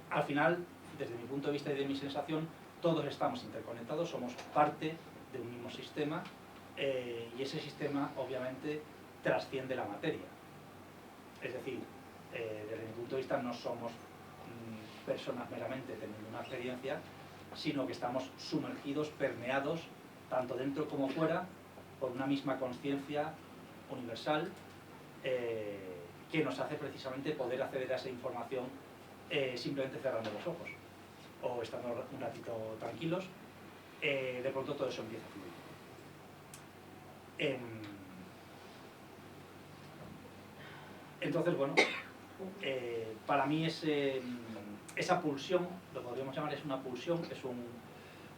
Speaker 2: Al final, desde mi punto de vista y de mi sensación, todos estamos interconectados, somos parte de un mismo sistema, y ese sistema obviamente trasciende la materia. Es decir, desde mi punto de vista no somos personas meramente teniendo una experiencia, sino que estamos sumergidos, permeados, tanto dentro como fuera, por una misma conciencia universal que nos hace precisamente poder acceder a esa información simplemente cerrando los ojos o estando un ratito tranquilos. De pronto todo eso empieza a fluir. Entonces, bueno, para mí esa pulsión, lo podríamos llamar, es una pulsión,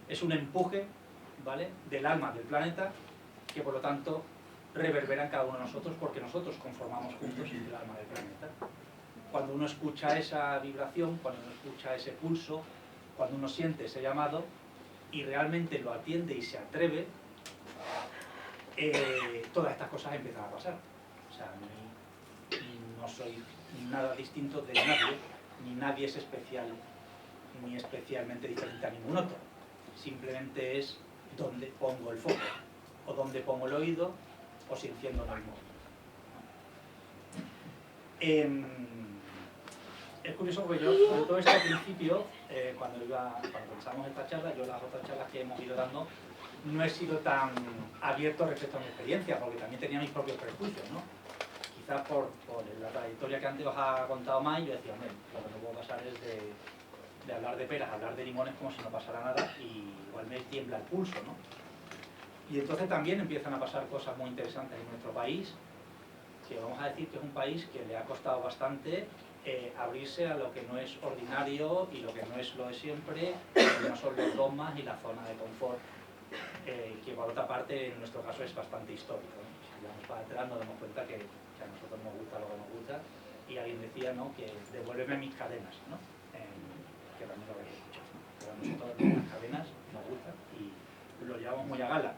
Speaker 2: es un empuje, ¿vale?, del alma del planeta, que por lo tanto reverbera en cada uno de nosotros, porque nosotros conformamos juntos el alma del planeta. Cuando uno escucha esa vibración, cuando uno escucha ese pulso, cuando uno siente ese llamado y realmente lo atiende y se atreve, todas estas cosas empiezan a pasar. O sea, no soy nada distinto de nadie, ni nadie es especial, ni especialmente diferente a ningún otro. Simplemente es dónde pongo el foco, o dónde pongo el oído, o si enciendo el móvil. Es curioso porque yo, sobre todo este principio, cuando pensamos esta charla, yo las otras charlas que hemos ido dando, no he sido tan abierto respecto a mi experiencia, porque también tenía mis propios prejuicios, ¿no? Quizás por la trayectoria que antes os ha contado Mai, yo decía, hombre, lo que no puedo pasar es de hablar de peras, hablar de limones como si no pasara nada, y igual me tiembla el pulso, ¿no? Y entonces también empiezan a pasar cosas muy interesantes en nuestro país, que vamos a decir que es un país que le ha costado bastante abrirse a lo que no es ordinario y lo que no es lo de siempre, que no son los dogmas y la zona de confort, que por otra parte en nuestro caso es bastante histórico, ¿no? Si vamos para atrás nos damos cuenta que a nosotros nos gusta lo que nos gusta, y alguien decía, ¿no?, que devuélveme mis cadenas, ¿no? Que también lo habéis escuchado, ¿no? Pero a nosotros las cadenas nos gustan y lo llevamos muy a gala.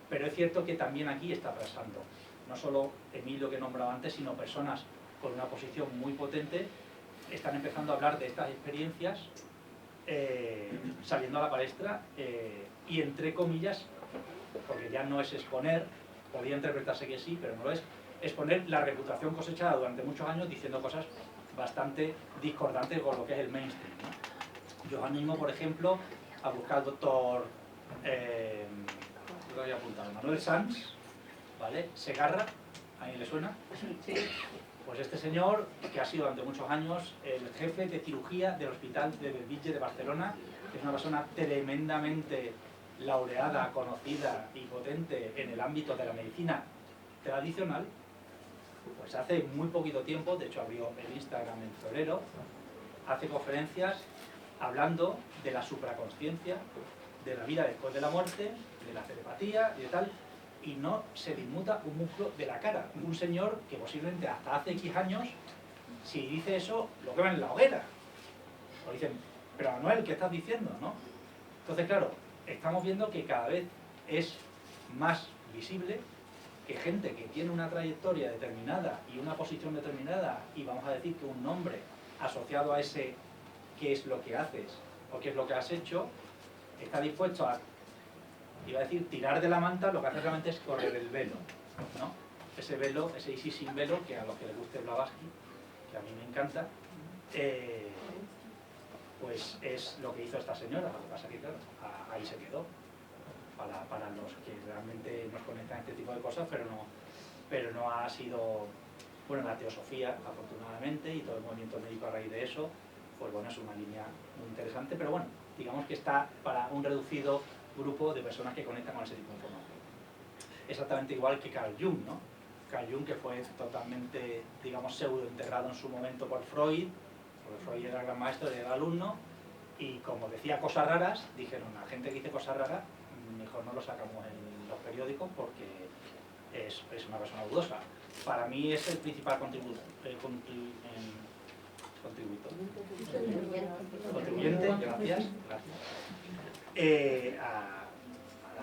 Speaker 2: Pero es cierto que también aquí está pasando, no solo Emilio que nombraba antes, sino personas con una posición muy potente están empezando a hablar de estas experiencias, saliendo a la palestra, y entre comillas, porque ya no es exponer, podría interpretarse que sí, pero no lo es, exponer la reputación cosechada durante muchos años diciendo cosas bastante discordantes con lo que es el mainstream, ¿no? Yo os animo, por ejemplo, a buscar al doctor lo había apuntado, Manuel Sanz, ¿vale? Segarra, ¿a alguien le suena?
Speaker 3: Sí.
Speaker 2: Pues este señor, que ha sido durante muchos años el jefe de cirugía del Hospital de Bellvitge de Barcelona, que es una persona tremendamente laureada, conocida y potente en el ámbito de la medicina tradicional, pues hace muy poquito tiempo, de hecho abrió el Instagram en febrero, hace conferencias hablando de la supraconsciencia, de la vida después de la muerte, de la telepatía y de tal, y no se le inmuta un músculo de la cara. Un señor que posiblemente hasta hace X años, si dice eso, lo queman en la hoguera. O dicen, pero Manuel, ¿qué estás diciendo?, ¿no? Entonces, claro, estamos viendo que cada vez es más visible que gente que tiene una trayectoria determinada y una posición determinada, y vamos a decir que un nombre asociado a ese qué es lo que haces o qué es lo que has hecho, está dispuesto a, iba a decir, tirar de la manta, lo que hace realmente es correr el velo, ¿no? Ese velo, ese Isis sin velo, que a los que les guste Blavatsky, que a mí me encanta, pues es lo que hizo esta señora. Lo que pasa que, claro, ahí se quedó. Para los que realmente nos conectan este tipo de cosas, pero no ha sido, bueno, la teosofía, afortunadamente, y todo el movimiento médico a raíz de eso, pues bueno, es una línea muy interesante, pero bueno, digamos que está para un reducido grupo de personas que conectan con ese tipo de información. Exactamente igual que Carl Jung, ¿no? Carl Jung, que fue totalmente, digamos, pseudo enterrado en su momento por Freud, porque Freud era el gran maestro y era el alumno, y como decía cosas raras, dijeron, la gente que dice cosas raras, mejor no lo sacamos en los periódicos porque es una persona dudosa. Para mí es el principal contribuyente, gracias, a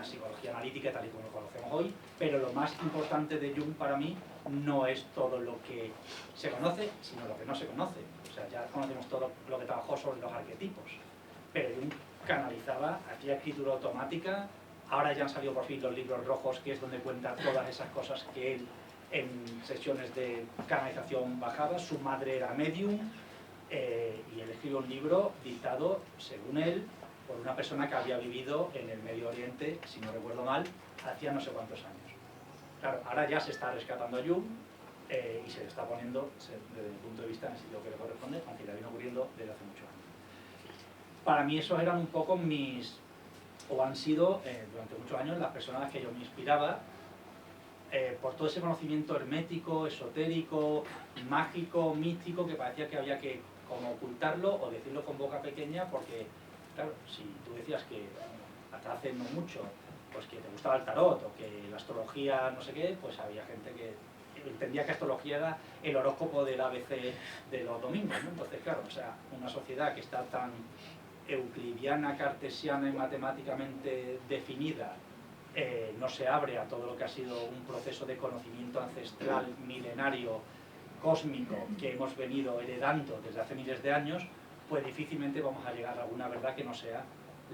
Speaker 2: la psicología analítica tal y como lo conocemos hoy, pero lo más importante de Jung para mí no es todo lo que se conoce, sino lo que no se conoce. O sea, ya conocemos todo lo que trabajó sobre los arquetipos, pero Jung canalizaba, hacía escritura automática. Ahora ya han salido por fin los libros rojos, que es donde cuenta todas esas cosas que él en sesiones de canalización bajaba. Su madre era medium, y él escribió un libro dictado, según él, por una persona que había vivido en el Medio Oriente, si no recuerdo mal, hacía no sé cuántos años. Claro, ahora ya se está rescatando a Jung y se le está poniendo, desde mi punto de vista, en el sitio que le corresponde, aunque le vino ocurriendo desde hace muchos años. Para mí esos eran un poco mis, o han sido durante muchos años, las personas que yo me inspiraba, por todo ese conocimiento hermético, esotérico, mágico, místico, que parecía que había que como ocultarlo o decirlo con boca pequeña, porque, claro, si tú decías que hasta hace no mucho, pues que te gustaba el tarot o que la astrología no sé qué, pues había gente que entendía que astrología era el horóscopo del ABC de los domingos, ¿no? Entonces, claro, o sea, una sociedad que está tan euclidiana, cartesiana y matemáticamente definida, no se abre a todo lo que ha sido un proceso de conocimiento ancestral, milenario, cósmico, que hemos venido heredando desde hace miles de años, pues difícilmente vamos a llegar a alguna verdad que no sea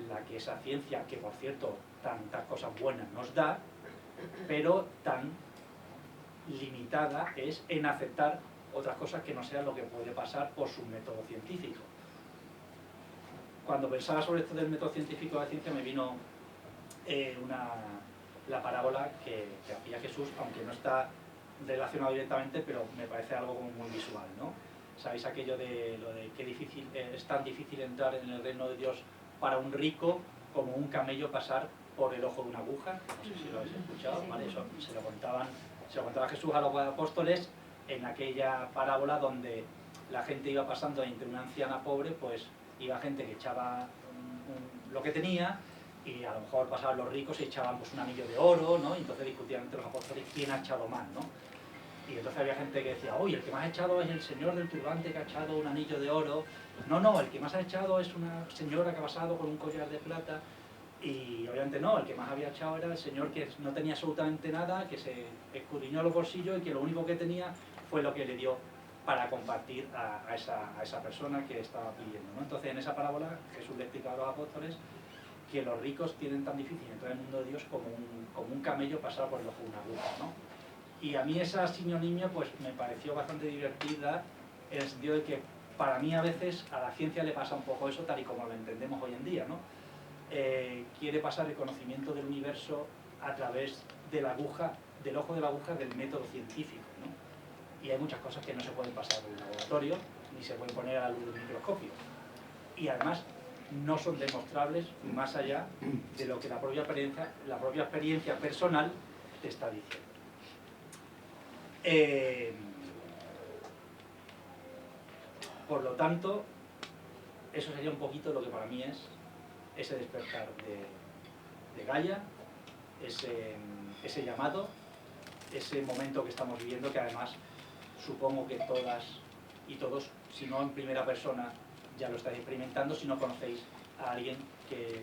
Speaker 2: la que esa ciencia, que por cierto tantas cosas buenas nos da, pero tan limitada es en aceptar otras cosas que no sean lo que puede pasar por su método científico. Cuando pensaba sobre esto del método científico de la ciencia me vino la parábola que hacía Jesús, aunque no está relacionado directamente, pero me parece algo como muy visual, ¿no? ¿Sabéis aquello de lo de que es tan difícil entrar en el reino de Dios para un rico como un camello pasar por el ojo de una aguja? No sé si lo habéis escuchado, ¿vale? Eso se lo contaba Jesús a los apóstoles en aquella parábola donde la gente iba pasando entre una anciana pobre, pues iba gente que echaba lo que tenía, y a lo mejor pasaban los ricos y echaban pues, un anillo de oro, ¿no? Y entonces discutían entre los apóstoles quién ha echado más, ¿no? Y entonces había gente que decía, oye, el que más ha echado es el señor del turbante que ha echado un anillo de oro. No, el que más ha echado es una señora que ha pasado con un collar de plata. Y obviamente no, el que más había echado era el señor que no tenía absolutamente nada, que se escudriñó los bolsillos y que lo único que tenía fue lo que le dio para compartir a esa persona que estaba pidiendo, ¿no? Entonces en esa parábola Jesús le explicaba a los apóstoles que los ricos tienen tan difícil entrar en el mundo de Dios como un camello pasar por el ojo de una aguja, ¿no? Y a mí esa sinonimia pues me pareció bastante divertida, en el sentido de que para mí a veces a la ciencia le pasa un poco eso tal y como lo entendemos hoy en día, ¿no? Quiere pasar el conocimiento del universo a través de la aguja, del ojo de la aguja del método científico, ¿no? Y hay muchas cosas que no se pueden pasar por un laboratorio ni se pueden poner a la luz del microscopio. Y además no son demostrables más allá de lo que la propia experiencia personal te está diciendo. Por lo tanto, eso sería un poquito lo que para mí es ese despertar de Gaia, ese llamado, ese momento que estamos viviendo, que además supongo que todas y todos, si no en primera persona, ya lo estáis experimentando, si no conocéis a alguien que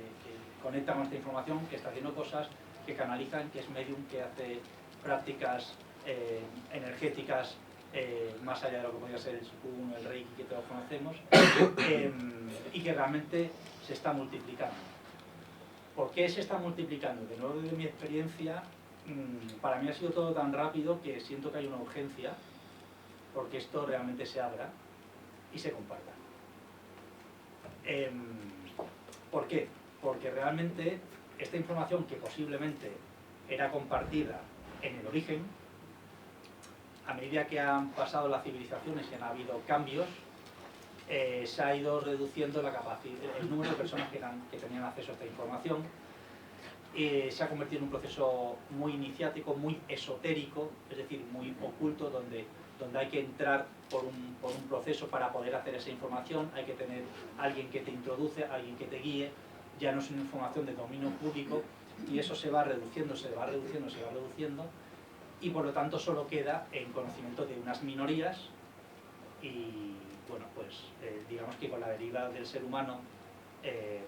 Speaker 2: conecta con esta información, que está haciendo cosas, que canalizan, que es medium, que hace prácticas energéticas más allá de lo que podría ser el Qigong, el Reiki, que todos conocemos, y que realmente se está multiplicando. ¿Por qué se está multiplicando? De nuevo, desde mi experiencia, para mí ha sido todo tan rápido que siento que hay una urgencia porque esto realmente se abra y se comparta. ¿Por qué? Porque realmente esta información que posiblemente era compartida en el origen, a medida que han pasado las civilizaciones y han habido cambios, se ha ido reduciendo la capacidad, el número de personas que tenían acceso a esta información. Se ha convertido en un proceso muy iniciático, muy esotérico, es decir, muy oculto, donde hay que entrar por un proceso para poder hacer esa información, hay que tener alguien que te introduce, alguien que te guíe, ya no es una información de dominio público, y eso se va reduciendo, se va reduciendo, se va reduciendo, y por lo tanto solo queda en conocimiento de unas minorías. Y bueno, pues digamos que con la deriva del ser humano,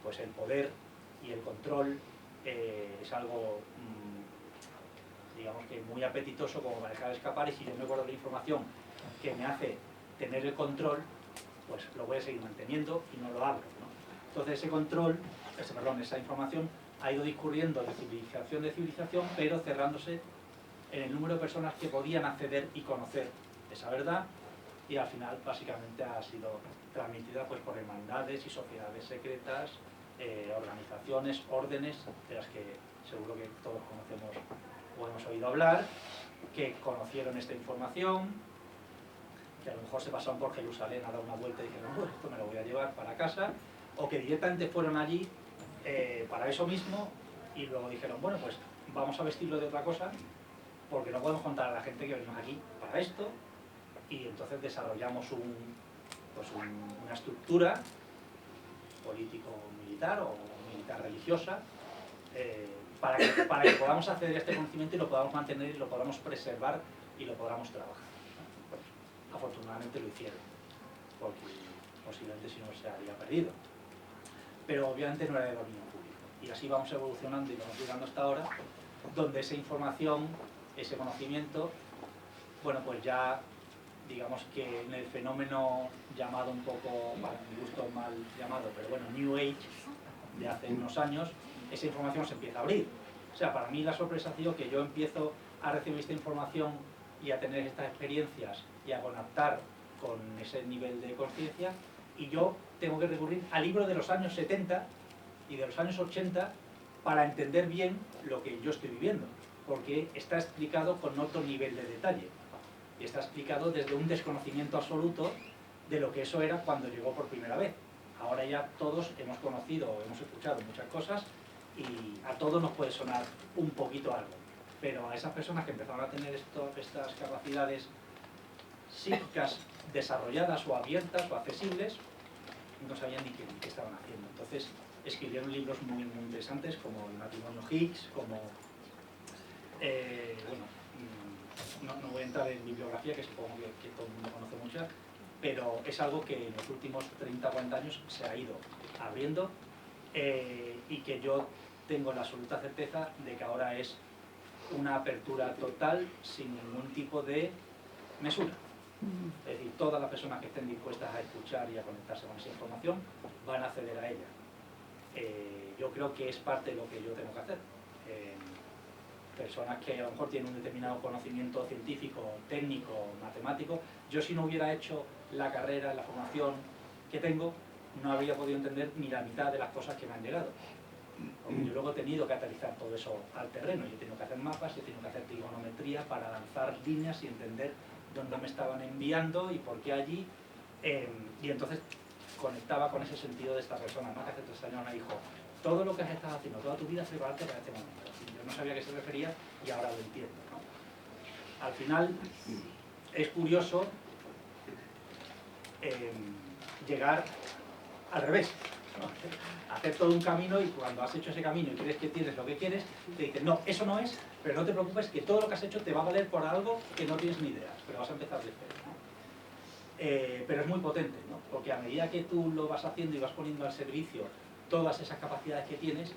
Speaker 2: pues el poder y el control es algo, digamos que muy apetitoso como para dejar escapar, y si yo me guardo la información que me hace tener el control, pues lo voy a seguir manteniendo y no lo abro, ¿no? Entonces ese control, esa información ha ido discurriendo de civilización, pero cerrándose en el número de personas que podían acceder y conocer esa verdad, y al final básicamente ha sido transmitida pues por hermandades y sociedades secretas, organizaciones, órdenes, de las que seguro que todos conocemos o hemos oído hablar, que conocieron esta información, que a lo mejor se pasaron por Jerusalén a dar una vuelta y dijeron, esto me lo voy a llevar para casa, o que directamente fueron allí para eso mismo y luego dijeron, bueno, pues vamos a vestirlo de otra cosa porque no podemos contar a la gente que venimos aquí para esto, y entonces desarrollamos una estructura político-militar o militar-religiosa para que podamos acceder a este conocimiento y lo podamos mantener y lo podamos preservar y lo podamos trabajar. Pues, afortunadamente lo hicieron, porque posiblemente si no se habría perdido. Pero obviamente no era de dominio público. Y así vamos evolucionando y vamos llegando hasta ahora, donde esa información, ese conocimiento, bueno, pues ya, digamos que en el fenómeno llamado un poco, para mi gusto mal llamado, pero bueno, New Age, de hace unos años, esa información se empieza a abrir. O sea, para mí la sorpresa ha sido que yo empiezo a recibir esta información y a tener estas experiencias y a conectar con ese nivel de conciencia, y yo tengo que recurrir a libros de los años 70 y de los años 80 para entender bien lo que yo estoy viviendo, porque está explicado con otro nivel de detalle y está explicado desde un desconocimiento absoluto de lo que eso era cuando llegó por primera vez. Ahora ya todos hemos conocido o hemos escuchado muchas cosas y a todos nos puede sonar un poquito algo, pero a esas personas que empezaron a tener estas capacidades psíquicas desarrolladas o abiertas o accesibles, no sabían ni qué estaban haciendo. Entonces escribieron libros muy, muy interesantes como El matrimonio Higgs, como bueno, no voy a entrar en bibliografía, que supongo que todo el mundo conoce muchas, pero es algo que en los últimos 30 o 40 años se ha ido abriendo, y que yo tengo la absoluta certeza de que ahora es una apertura total sin ningún tipo de mesura. Es decir, todas las personas que estén dispuestas a escuchar y a conectarse con esa información van a acceder a ella. Yo creo que es parte de lo que yo tengo que hacer. Personas que a lo mejor tienen un determinado conocimiento científico, técnico, matemático, yo si no hubiera hecho la carrera, la formación que tengo, no habría podido entender ni la mitad de las cosas que me han llegado. Porque yo luego he tenido que aterrizar todo eso al terreno, yo he tenido que hacer mapas, he tenido que hacer trigonometría para lanzar líneas y entender dónde me estaban enviando y por qué allí, y entonces conectaba con ese sentido de esta persona, ¿no? Que hace 3 años me dijo, todo lo que has estado haciendo toda tu vida es prepararte para este momento. Y yo no sabía a qué se refería y ahora lo entiendo, ¿no? Al final es curioso llegar al revés, ¿no? Hacer todo un camino, y cuando has hecho ese camino y crees que tienes lo que quieres, te dicen, no, eso no es, pero no te preocupes, que todo lo que has hecho te va a valer por algo que no tienes ni idea, pero vas a empezar de cero, ¿no? Pero es muy potente, ¿no? Porque a medida que tú lo vas haciendo y vas poniendo al servicio todas esas capacidades que tienes,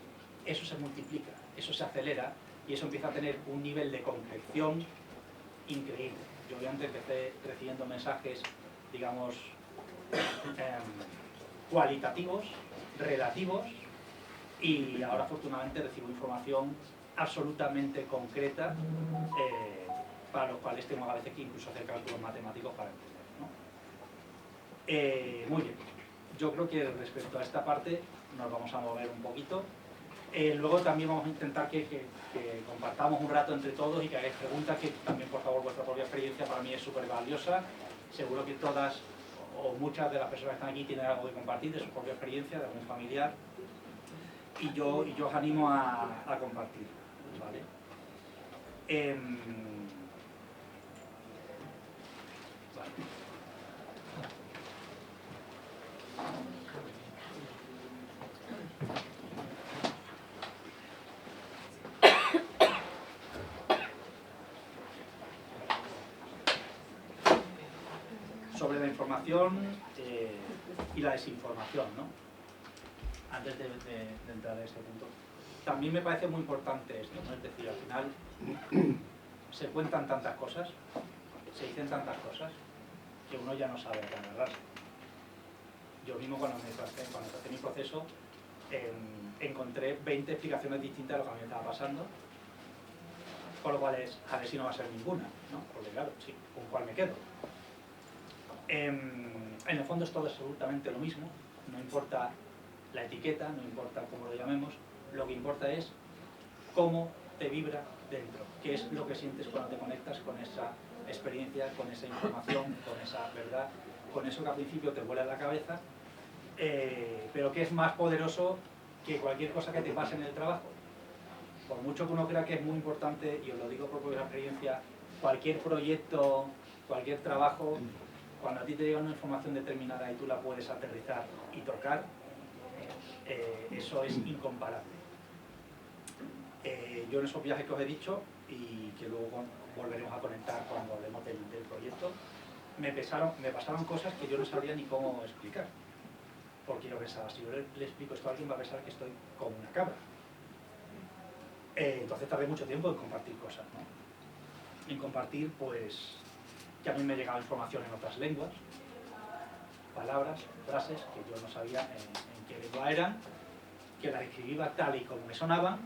Speaker 2: eso se multiplica, eso se acelera y eso empieza a tener un nivel de concreción increíble. Yo obviamente empecé recibiendo mensajes, digamos, cualitativos, relativos, y ahora afortunadamente recibo información absolutamente concreta, para los cuales tengo a veces que incluso hacer cálculos matemáticos para entender, ¿no? Muy bien, yo creo que respecto a esta parte nos vamos a mover un poquito. Luego también vamos a intentar que compartamos un rato entre todos y que hagáis preguntas, que también por favor vuestra propia experiencia para mí es súper valiosa. Seguro que todas o muchas de las personas que están aquí tienen algo que compartir de su propia experiencia, de algún familiar, y yo os animo a compartir, ¿vale? Vale. Sobre la información y la desinformación, ¿no? Antes de entrar a este punto. también me parece muy importante esto, ¿no? Es decir, al final se cuentan tantas cosas, se dicen tantas cosas, que uno ya no sabe a qué agarrarse. Yo mismo cuando tracé mi proceso encontré 20 explicaciones distintas de lo que a mí me estaba pasando, con lo cual a ver si no va a ser ninguna, ¿no? Porque claro, sí, ¿con cuál me quedo? En el fondo es todo absolutamente lo mismo, no importa la etiqueta, no importa cómo lo llamemos, lo que importa es cómo te vibra dentro, qué es lo que sientes cuando te conectas con esa experiencia, con esa información, con esa verdad, con eso que al principio te vuela la cabeza, pero que es más poderoso que cualquier cosa que te pase en el trabajo. Por mucho que uno crea que es muy importante, y os lo digo por propia experiencia, cualquier proyecto, cualquier trabajo, cuando a ti te llega una información determinada y tú la puedes aterrizar y tocar, eso es incomparable. Yo en esos viajes que os he dicho, y que luego volveremos a conectar cuando hablemos del proyecto, me pasaron cosas que yo no sabía ni cómo explicar. Porque yo pensaba, si yo le explico esto a alguien va a pensar que estoy como una cabra. Entonces tardé mucho tiempo en compartir cosas, ¿no? En compartir, pues, que a mí me llegaba información en otras lenguas, palabras, frases que yo no sabía en qué lengua eran, que las escribía tal y como me sonaban,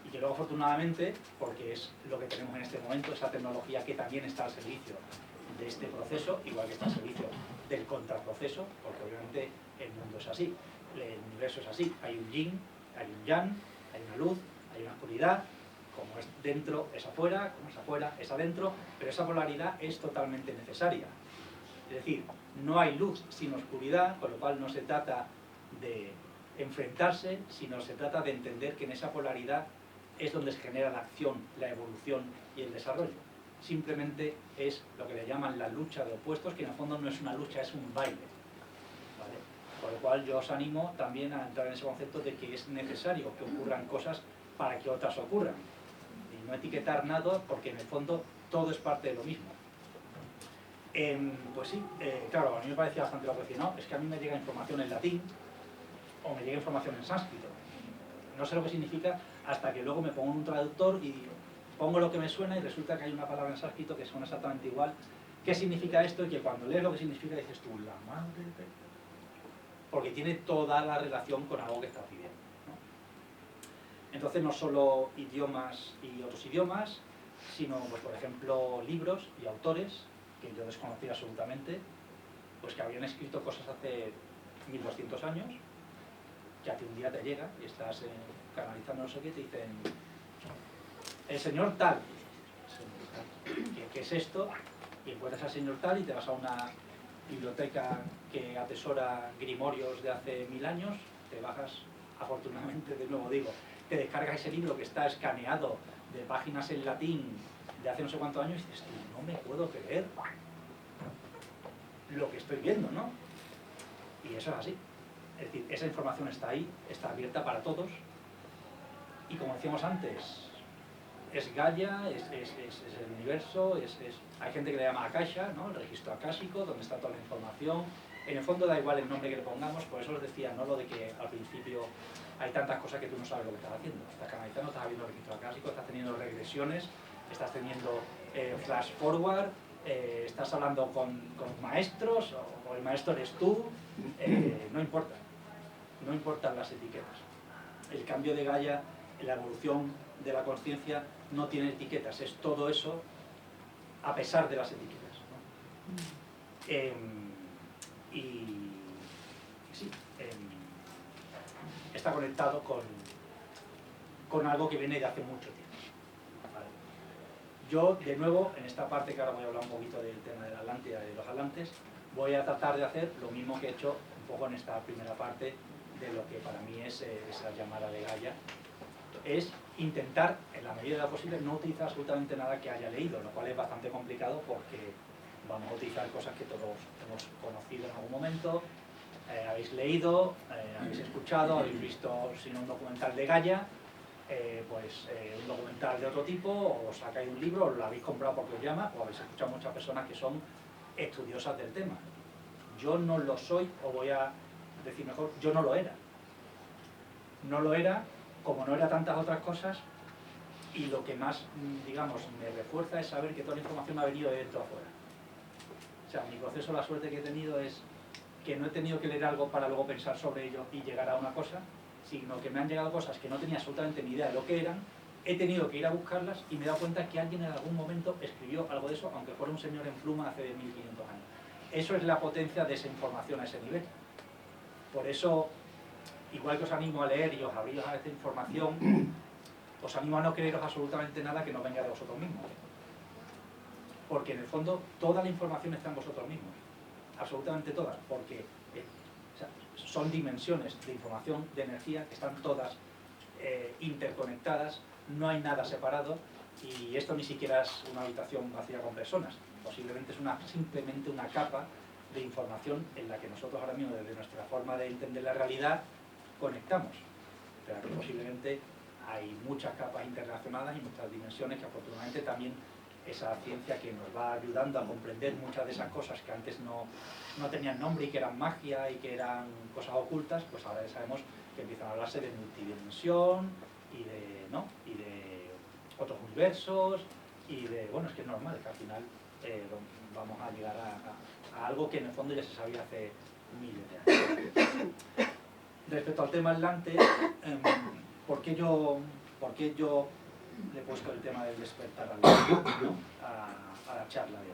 Speaker 2: y que luego afortunadamente, porque es lo que tenemos en este momento, esa tecnología que también está al servicio de este proceso, igual que está al servicio del contraproceso, porque obviamente el mundo es así, el universo es así, hay un yin, hay un yang, hay una luz, hay una oscuridad, como es dentro es afuera, como es afuera es adentro, pero esa polaridad es totalmente necesaria. Es decir, no hay luz sin oscuridad, con lo cual no se trata de enfrentarse, sino se trata de entender que en esa polaridad es donde se genera la acción, la evolución y el desarrollo. Simplemente es lo que le llaman la lucha de opuestos, que en el fondo no es una lucha, es un baile, ¿vale? Por lo cual yo os animo también a entrar en ese concepto de que es necesario que ocurran cosas para que otras ocurran. Y no etiquetar nada, porque en el fondo todo es parte de lo mismo. Pues sí, claro, a mí me parecía bastante loco decir, no, es que a mí me llega información en latín o me llega información en sánscrito. No sé lo que significa hasta que luego me pongo en un traductor y pongo lo que me suena y resulta que hay una palabra en sánscrito que suena exactamente igual. ¿Qué significa esto? Y que cuando lees lo que significa dices tú, la madre de... Porque tiene toda la relación con algo que estás viviendo, ¿no? Entonces no solo idiomas y otros idiomas, sino, pues, por ejemplo, libros y autores que yo desconocía absolutamente, pues que habían escrito cosas hace 1200 años, que a ti un día te llega y estás canalizando no sé qué, te dicen el señor tal, ¿qué es esto? Y encuentras al señor tal y te vas a una biblioteca que atesora grimorios de hace 1000 años, te bajas, afortunadamente, de nuevo digo, te descargas ese libro que está escaneado de páginas en latín de hace no sé cuántos años y dices, no me puedo creer lo que estoy viendo, ¿no? Y eso es así. Es decir, esa información está ahí, está abierta para todos, y como decíamos antes, es Gaia, es el universo, hay gente que le llama Akasha, ¿no? El registro akáshico, donde está toda la información. En el fondo da igual el nombre que le pongamos, por eso os decía, no lo de que al principio hay tantas cosas que tú no sabes lo que estás haciendo. Estás canalizando, estás viendo el registro akáshico, estás teniendo regresiones, estás teniendo flash forward, estás hablando con maestros, o el maestro eres tú, no importa. No importan las etiquetas. El cambio de Gaia, la evolución de la conciencia, no tiene etiquetas, es todo eso a pesar de las etiquetas, ¿no? Y sí, está conectado con algo que viene de hace mucho tiempo, ¿vale? Yo, de nuevo, en esta parte que ahora voy a hablar un poquito del tema de la Atlántida y de los Atlantes, voy a tratar de hacer lo mismo que he hecho un poco en esta primera parte de lo que para mí es esa llamada de Gaia, es intentar, en la medida de lo posible, no utilizar absolutamente nada que haya leído, lo cual es bastante complicado porque vamos a utilizar cosas que todos hemos conocido en algún momento, habéis leído, habéis escuchado, habéis visto, si no un documental de Gaia, un documental de otro tipo, o os sacáis un libro, o lo habéis comprado porque os llama, o habéis escuchado muchas personas que son estudiosas del tema. Yo no lo soy, o voy a decir mejor, yo no lo era. No lo era como no era tantas otras cosas, y lo que más, digamos, me refuerza es saber que toda la información ha venido de dentro a afuera. O sea, mi proceso, la suerte que he tenido es que no he tenido que leer algo para luego pensar sobre ello y llegar a una cosa, sino que me han llegado cosas que no tenía absolutamente ni idea de lo que eran, he tenido que ir a buscarlas y me he dado cuenta que alguien en algún momento escribió algo de eso, aunque fuera un señor en pluma hace 1500 años. Eso es la potencia de esa información a ese nivel. Por eso, igual que os animo a leer y os abriros a esta información, os animo a no creeros absolutamente nada que no venga de vosotros mismos. Porque en el fondo toda la información está en vosotros mismos. Absolutamente todas. Porque o sea, son dimensiones de información, de energía, que están todas interconectadas, no hay nada separado, y esto ni siquiera es una habitación vacía con personas. Posiblemente es simplemente una capa de información en la que nosotros ahora mismo, desde nuestra forma de entender la realidad, conectamos. Pero aquí posiblemente hay muchas capas interrelacionadas y muchas dimensiones que afortunadamente también esa ciencia que nos va ayudando a comprender muchas de esas cosas que antes no tenían nombre y que eran magia y que eran cosas ocultas, pues ahora ya sabemos que empiezan a hablarse de multidimensión y de otros universos y de, bueno, es que es normal que al final vamos a llegar a algo que en el fondo ya se sabía hace miles de años. Respecto al tema Atlante, ¿por qué yo le he puesto el tema del despertar a la charla de hoy?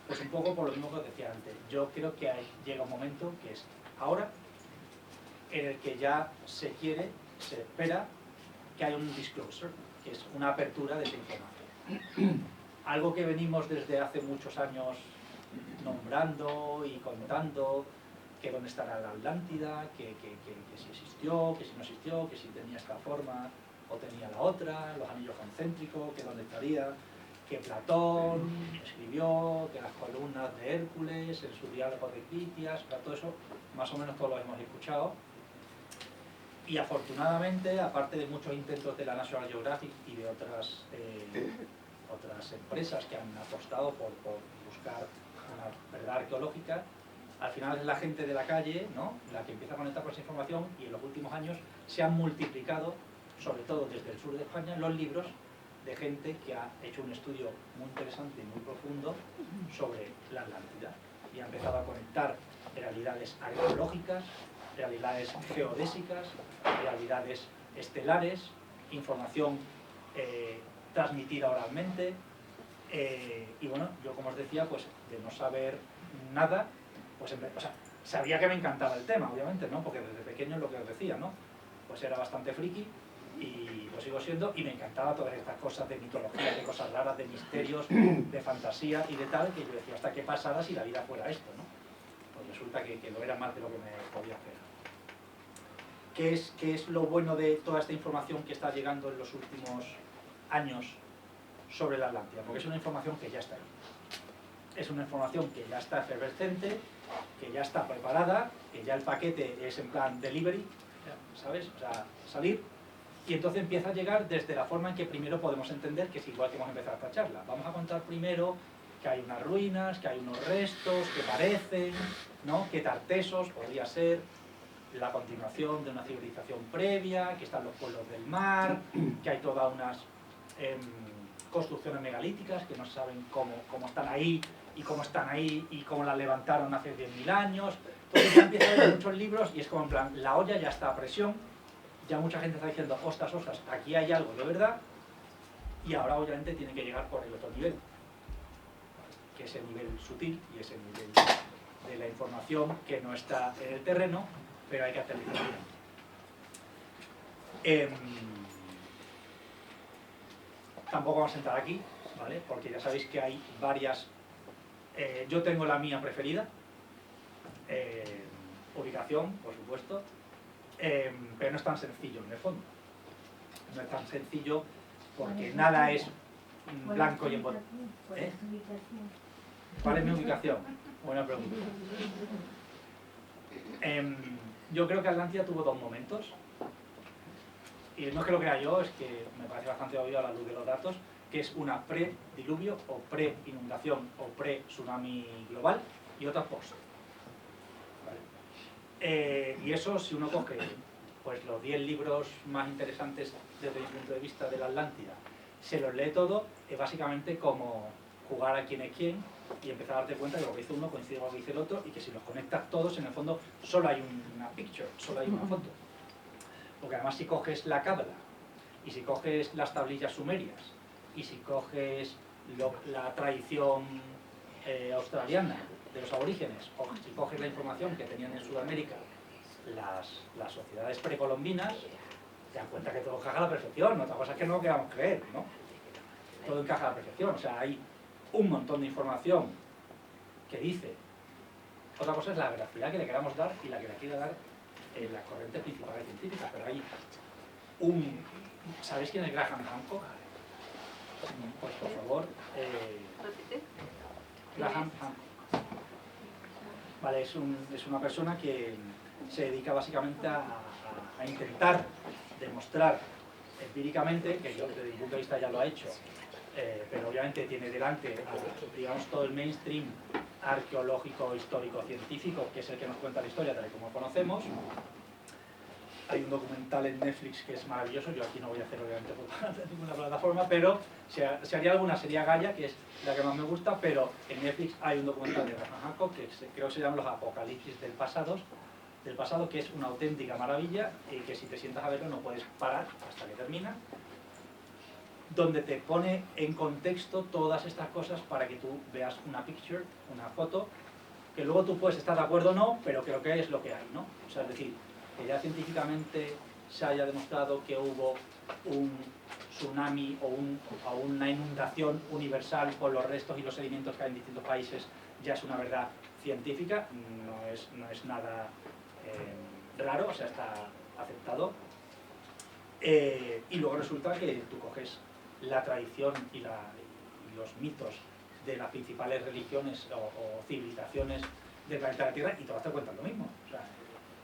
Speaker 2: Pues un poco por lo mismo que os decía antes. Yo creo que llega un momento, que es ahora, en el que ya se espera que haya un disclosure, que es una apertura de esa información. Algo que venimos desde hace muchos años nombrando y contando, que dónde estará la Atlántida, que si existió, que si no existió, que si tenía esta forma o tenía la otra, los anillos concéntricos, que dónde estaría, que Platón escribió, que las columnas de Hércules, en su diálogo de Critias, todo eso, más o menos todos lo hemos escuchado. Y afortunadamente, aparte de muchos intentos de la National Geographic y de otras empresas que han apostado por buscar una verdad arqueológica, al final es la gente de la calle, ¿no?, la que empieza a conectar con esa información, y en los últimos años se han multiplicado, sobre todo desde el sur de España, los libros de gente que ha hecho un estudio muy interesante y muy profundo sobre la Atlántida y ha empezado a conectar realidades arqueológicas, realidades geodésicas, realidades estelares, información transmitida oralmente, y bueno, yo como os decía, pues de no saber nada, pues o sea, sabía que me encantaba el tema, obviamente, ¿no?, porque desde pequeño es lo que os decía, ¿no?, pues era bastante friki y lo sigo siendo, y me encantaba todas estas cosas de mitología, de cosas raras, de misterios, de fantasía y de tal, que yo decía, hasta qué pasada si la vida fuera esto, ¿no? Pues resulta que lo era más de lo que me podía hacer. ¿Qué es lo bueno de toda esta información que está llegando en los últimos años sobre la Atlántida? Porque es una información que ya está ahí. Es una información que ya está efervescente, que ya está preparada, que ya el paquete es en plan delivery, ¿sabes? O sea, salir. Y entonces empieza a llegar desde la forma en que primero podemos entender, que es igual que hemos empezado esta charla. Vamos a contar primero que hay unas ruinas, que hay unos restos, que parecen, ¿no?, que Tartesos podría ser la continuación de una civilización previa, que están los pueblos del mar, que hay todas unas construcciones megalíticas que no saben cómo están ahí y cómo las levantaron hace 10.000 años. Entonces ya empieza a haber muchos libros y es como en plan, la olla ya está a presión, ya mucha gente está diciendo, ostras, aquí hay algo de verdad, y ahora obviamente tiene que llegar por el otro nivel, que es el nivel sutil y es el nivel de la información que no está en el terreno, pero hay que aterrizarla. Tampoco vamos a entrar aquí, ¿vale?, porque ya sabéis que hay varias. Yo tengo la mía preferida, ubicación, por supuesto, pero no es tan sencillo en el fondo. No es tan sencillo porque nada es blanco y en blanco. ¿Cuál es mi ubicación? Buena pregunta. Yo creo que Atlántida tuvo dos momentos, y no es que lo crea yo, es que me parece bastante obvio a la luz de los datos, que es una pre-diluvio o pre-inundación o pre-tsunami global y otra post. ¿Vale? Y eso, si uno coge pues los 10 libros más interesantes desde mi punto de vista de la Atlántida, se los lee todo, es básicamente como jugar a quién es quién y empezar a darte cuenta que lo que hizo uno coincide con lo que dice el otro y que si los conectas todos, en el fondo solo hay una picture, solo hay una foto. Porque además si coges la cábala, y si coges las tablillas sumerias, y si coges la tradición australiana de los aborígenes, o si coges la información que tenían en Sudamérica las sociedades precolombinas, te das cuenta que todo encaja a la perfección. Otra cosa es que no lo queramos creer, ¿no? Todo encaja a la perfección, o sea, hay un montón de información que dice. Otra cosa es la veracidad que le queramos dar y la que le quiera dar las corrientes principales científicas, pero hay un... ¿Sabéis quién es Graham Hancock? Pues por favor... Graham Hancock. Vale, es una persona que se dedica básicamente a intentar demostrar empíricamente, que yo desde mi punto de vista ya lo ha hecho, pero obviamente tiene delante, digamos, todo el mainstream arqueológico, histórico, científico, que es el que nos cuenta la historia tal y como conocemos. Hay un documental en Netflix que es maravilloso, yo aquí no voy a hacer obviamente por ninguna plataforma, pero si haría alguna sería Gaia, que es la que más me gusta, pero en Netflix hay un documental de Graham Hancock que creo que se llama Los Apocalipsis del pasado, que es una auténtica maravilla y que si te sientas a verlo no puedes parar hasta que termina, donde te pone en contexto todas estas cosas para que tú veas una picture, una foto, que luego tú puedes estar de acuerdo o no, pero creo que es lo que hay, ¿no? O sea, es decir, que ya científicamente se haya demostrado que hubo un tsunami o una inundación universal por los restos y los sedimentos que hay en distintos países, ya es una verdad científica, no es nada raro, o sea, está aceptado. Y luego resulta que tú coges la tradición y los mitos de las principales religiones o civilizaciones del planeta Tierra y todas te cuentan lo mismo. O sea,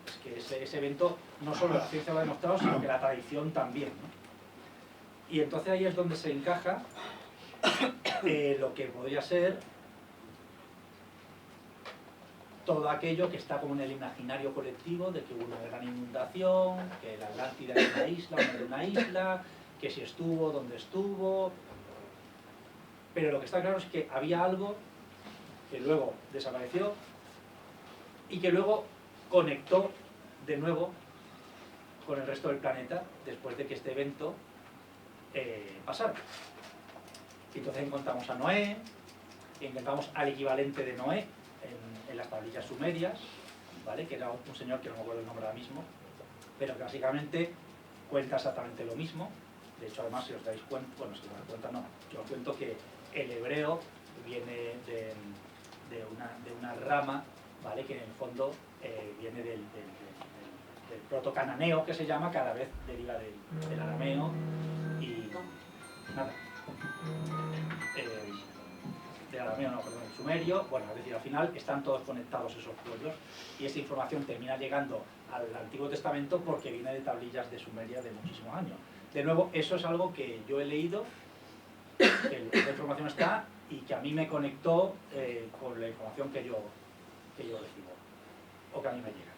Speaker 2: es que ese evento no solo la ciencia lo ha demostrado, sino que la tradición también, ¿no? Y entonces ahí es donde se encaja lo que podría ser todo aquello que está como en el imaginario colectivo de que hubo una gran inundación, que la Atlántida era una isla, no era una isla, que si estuvo, dónde estuvo. Pero lo que está claro es que había algo que luego desapareció y que luego conectó de nuevo con el resto del planeta después de que este evento pasara. Y entonces encontramos a Noé, y encontramos al equivalente de Noé en las tablillas sumerias, ¿vale? Que era un señor que no me acuerdo el nombre ahora mismo, pero que básicamente cuenta exactamente lo mismo. De hecho, además, si os dais cuenta, bueno, si os dais cuenta no, yo os cuento que el hebreo viene de una rama, ¿vale? Que en el fondo viene del proto-cananeo, que se llama, cada vez deriva del arameo y nada. Del arameo, no, perdón, el sumerio, bueno, es decir, al final están todos conectados esos pueblos y esa información termina llegando al Antiguo Testamento porque viene de tablillas de Sumeria de muchísimos años. De nuevo, eso es algo que yo he leído, que la información está y que a mí me conectó con la información que yo recibo o que a mí me llega.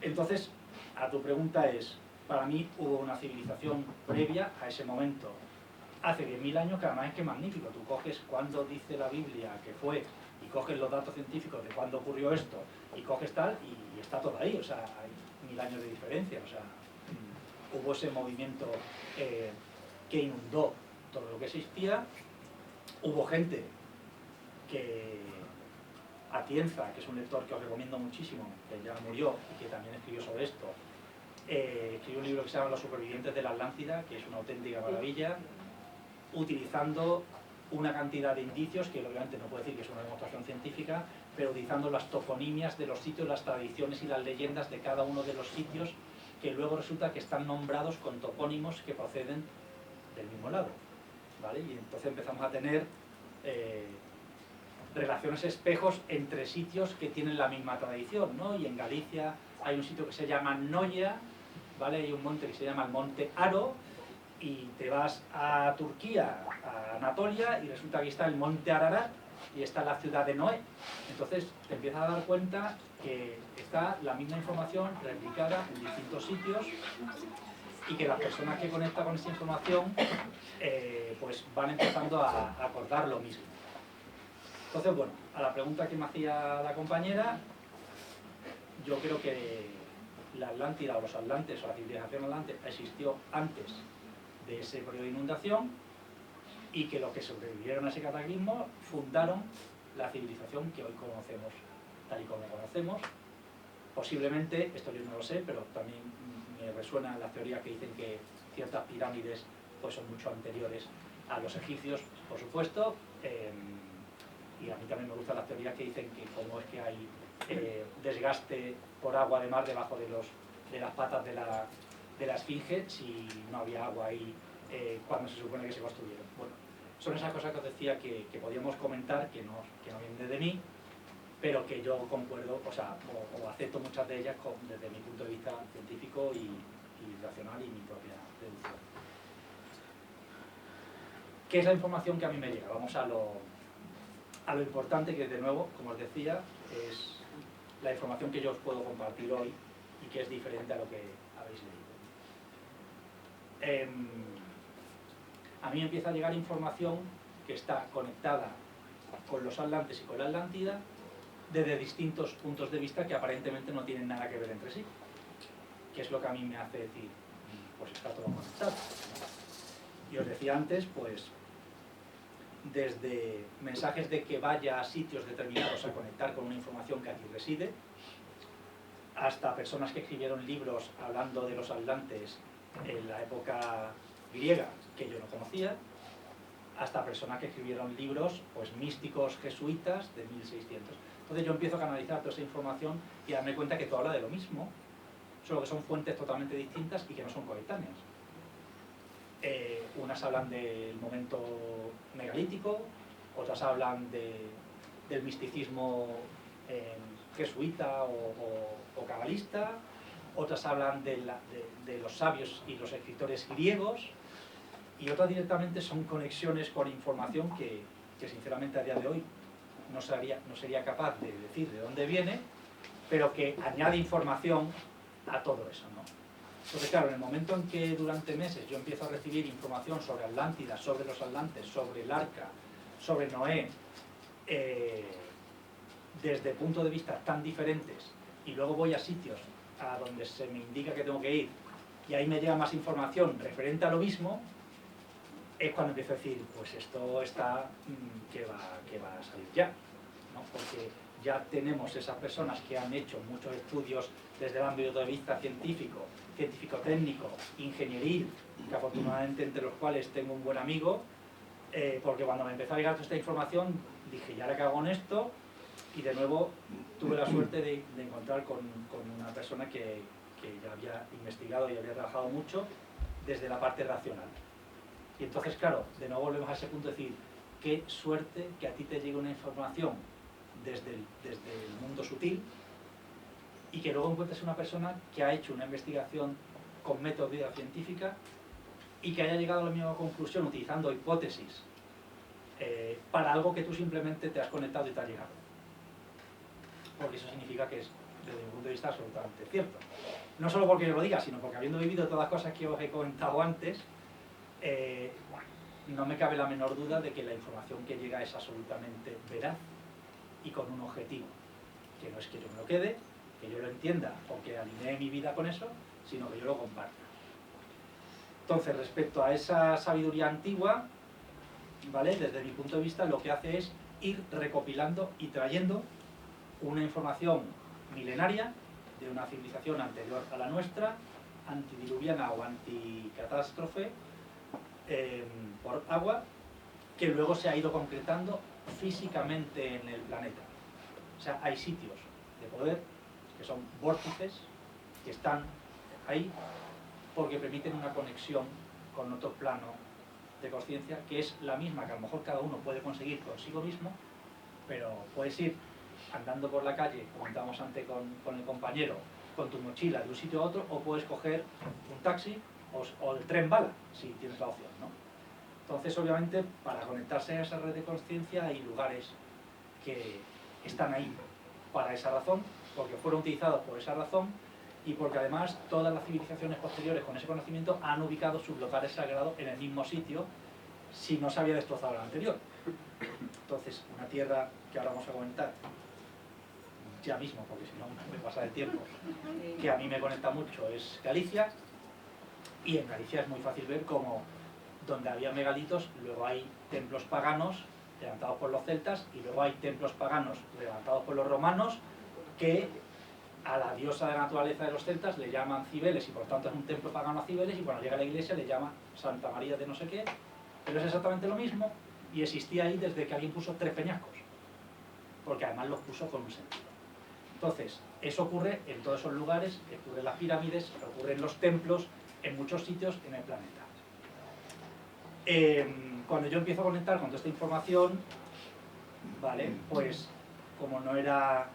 Speaker 2: Entonces, a tu pregunta es, para mí hubo una civilización previa a ese momento, hace 10.000 años, que además es que magnífico. Tú coges cuándo dice la Biblia que fue y coges los datos científicos de cuándo ocurrió esto y coges tal y está todo ahí, o sea, hay 1000 años de diferencia, o sea, hubo ese movimiento que inundó todo lo que existía, hubo gente que Atienza, que es un lector que os recomiendo muchísimo, que ya murió y que también escribió sobre esto, escribió un libro que se llama Los supervivientes de la Atlántida, que es una auténtica maravilla, utilizando una cantidad de indicios que obviamente no puedo decir que es una demostración científica, pero utilizando las toponimias de los sitios, las tradiciones y las leyendas de cada uno de los sitios, que luego resulta que están nombrados con topónimos que proceden del mismo lado, ¿vale? Y entonces empezamos a tener relaciones espejos entre sitios que tienen la misma tradición, ¿no? Y en Galicia hay un sitio que se llama Noia, ¿vale? Hay un monte que se llama el Monte Aro, y te vas a Turquía, a Anatolia, y resulta que está el Monte Ararat, y está la ciudad de Noé. Entonces te empiezas a dar cuenta que está la misma información replicada en distintos sitios y que las personas que conectan con esa información pues van empezando a acordar lo mismo. Entonces, bueno, a la pregunta que me hacía la compañera, yo creo que la Atlántida o los Atlantes o la civilización atlante existió antes de ese periodo de inundación y que los que sobrevivieron a ese cataclismo fundaron la civilización que hoy conocemos tal y como la conocemos. Posiblemente, esto yo no lo sé, pero también me resuenan las teorías que dicen que ciertas pirámides pues son mucho anteriores a los egipcios, por supuesto, y a mí también me gustan las teorías que dicen que como es que hay desgaste por agua de mar debajo de las patas de la esfinge, si no había agua ahí cuando se supone que se construyeron. Bueno, son esas cosas que os decía que podíamos comentar, que no vienen de mí, pero que yo concuerdo, o acepto muchas de ellas desde mi punto de vista científico y racional y mi propia deducción. ¿Qué es la información que a mí me llega? Vamos a lo importante, que de nuevo, como os decía, es la información que yo os puedo compartir hoy y que es diferente a lo que habéis leído. A mí empieza a llegar información que está conectada con los atlantes y con la Atlántida desde distintos puntos de vista que aparentemente no tienen nada que ver entre sí, que es lo que a mí me hace decir, pues está todo conectado. Y os decía antes, pues desde mensajes de que vaya a sitios determinados a conectar con una información que aquí reside, hasta personas que escribieron libros hablando de los atlantes en la época griega, que yo no conocía, hasta personas que escribieron libros pues místicos jesuitas de 1600. Entonces yo empiezo a canalizar toda esa información y a darme cuenta que todo habla de lo mismo, solo que son fuentes totalmente distintas y que no son coetáneas. Unas hablan del momento megalítico, otras hablan del misticismo jesuita o cabalista, otras hablan de los sabios y los escritores griegos, y otras directamente son conexiones con información que sinceramente a día de hoy no sería capaz de decir de dónde viene, pero que añade información a todo eso, ¿no? Entonces, claro, en el momento en que durante meses yo empiezo a recibir información sobre Atlántida, sobre los atlantes, sobre el Arca, sobre Noé, desde puntos de vista tan diferentes, y luego voy a sitios a donde se me indica que tengo que ir, y ahí me llega más información referente a lo mismo, es cuando empiezo a decir, pues esto está que va a salir ya, ¿no? Porque ya tenemos esas personas que han hecho muchos estudios desde el ámbito de vista científico, científico-técnico, ingenieril, que afortunadamente entre los cuales tengo un buen amigo, porque cuando me empezó a llegar toda esta información dije, ya le cago en esto, y de nuevo tuve la suerte de encontrar con una persona que ya había investigado y había trabajado mucho desde la parte racional. Y entonces, claro, de nuevo volvemos a ese punto de decir, qué suerte que a ti te llegue una información desde el mundo sutil y que luego encuentres una persona que ha hecho una investigación con metodología científica y que haya llegado a la misma conclusión utilizando hipótesis para algo que tú simplemente te has conectado y te ha llegado. Porque eso significa que es, desde mi punto de vista, absolutamente cierto. No solo porque yo lo diga, sino porque habiendo vivido todas las cosas que os he comentado antes, no me cabe la menor duda de que la información que llega es absolutamente veraz y con un objetivo, que no es que yo me lo quede, que yo lo entienda o que alinee mi vida con eso, sino que yo lo comparta. Entonces, respecto a esa sabiduría antigua, ¿vale? Desde mi punto de vista lo que hace es ir recopilando y trayendo una información milenaria de una civilización anterior a la nuestra, antidiluviana o anticatástrofe, por agua, que luego se ha ido concretando físicamente en el planeta. O sea, hay sitios de poder que son vórtices, que están ahí porque permiten una conexión con otro plano de conciencia, que es la misma que a lo mejor cada uno puede conseguir consigo mismo, pero puedes ir andando por la calle, comentábamos antes con el compañero, con tu mochila de un sitio a otro, o puedes coger un taxi o el tren bala, si tienes la opción, ¿no? Entonces, obviamente, para conectarse a esa red de conciencia hay lugares que están ahí para esa razón, porque fueron utilizados por esa razón y porque además todas las civilizaciones posteriores con ese conocimiento han ubicado sus locales sagrados en el mismo sitio si no se había destrozado la anterior. Entonces, una tierra que ahora vamos a comentar, ya mismo, porque si no me pasa el tiempo, que a mí me conecta mucho es Galicia, y en Galicia es muy fácil ver cómo donde había megalitos, luego hay templos paganos levantados por los celtas y luego hay templos paganos levantados por los romanos que a la diosa de la naturaleza de los celtas le llaman Cibeles y por tanto es un templo pagano a Cibeles, y cuando llega a la iglesia le llama Santa María de no sé qué, pero es exactamente lo mismo y existía ahí desde que alguien puso 3 peñascos, porque además los puso con un sentido. Entonces, eso ocurre en todos esos lugares, ocurre en las pirámides, ocurre en los templos, en muchos sitios en el planeta. Cuando yo empiezo a conectar con toda esta información, ¿vale? Pues como no era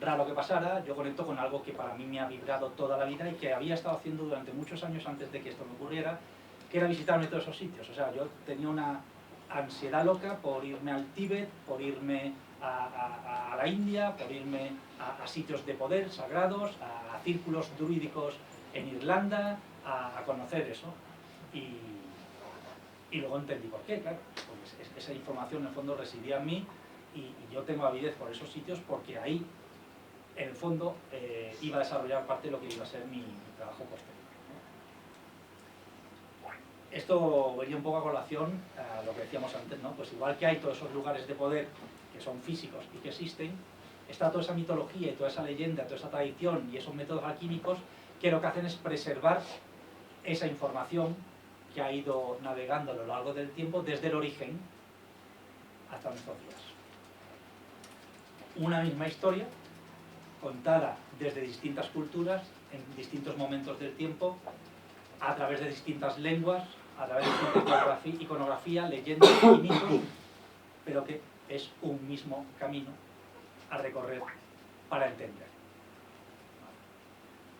Speaker 2: raro que pasara, yo conecto con algo que para mí me ha vibrado toda la vida y que había estado haciendo durante muchos años antes de que esto me ocurriera, que era visitarme todos esos sitios. O sea, yo tenía una ansiedad loca por irme al Tíbet, por irme a la India, por irme a sitios de poder sagrados, a círculos druídicos en Irlanda, a conocer eso. Y luego entendí por qué, claro, porque esa información en el fondo residía en mí y yo tengo avidez por esos sitios porque ahí, en el fondo, iba a desarrollar parte de lo que iba a ser mi trabajo posterior. Esto venía un poco a colación a lo que decíamos antes, ¿no? Pues igual que hay todos esos lugares de poder que son físicos y que existen, está toda esa mitología y toda esa leyenda, toda esa tradición y esos métodos alquímicos que lo que hacen es preservar esa información que ha ido navegando a lo largo del tiempo desde el origen hasta nuestros días. Una misma historia contada desde distintas culturas, en distintos momentos del tiempo, a través de distintas lenguas, a través de distintas iconografía, leyendas y mitos, pero que es un mismo camino a recorrer para entender.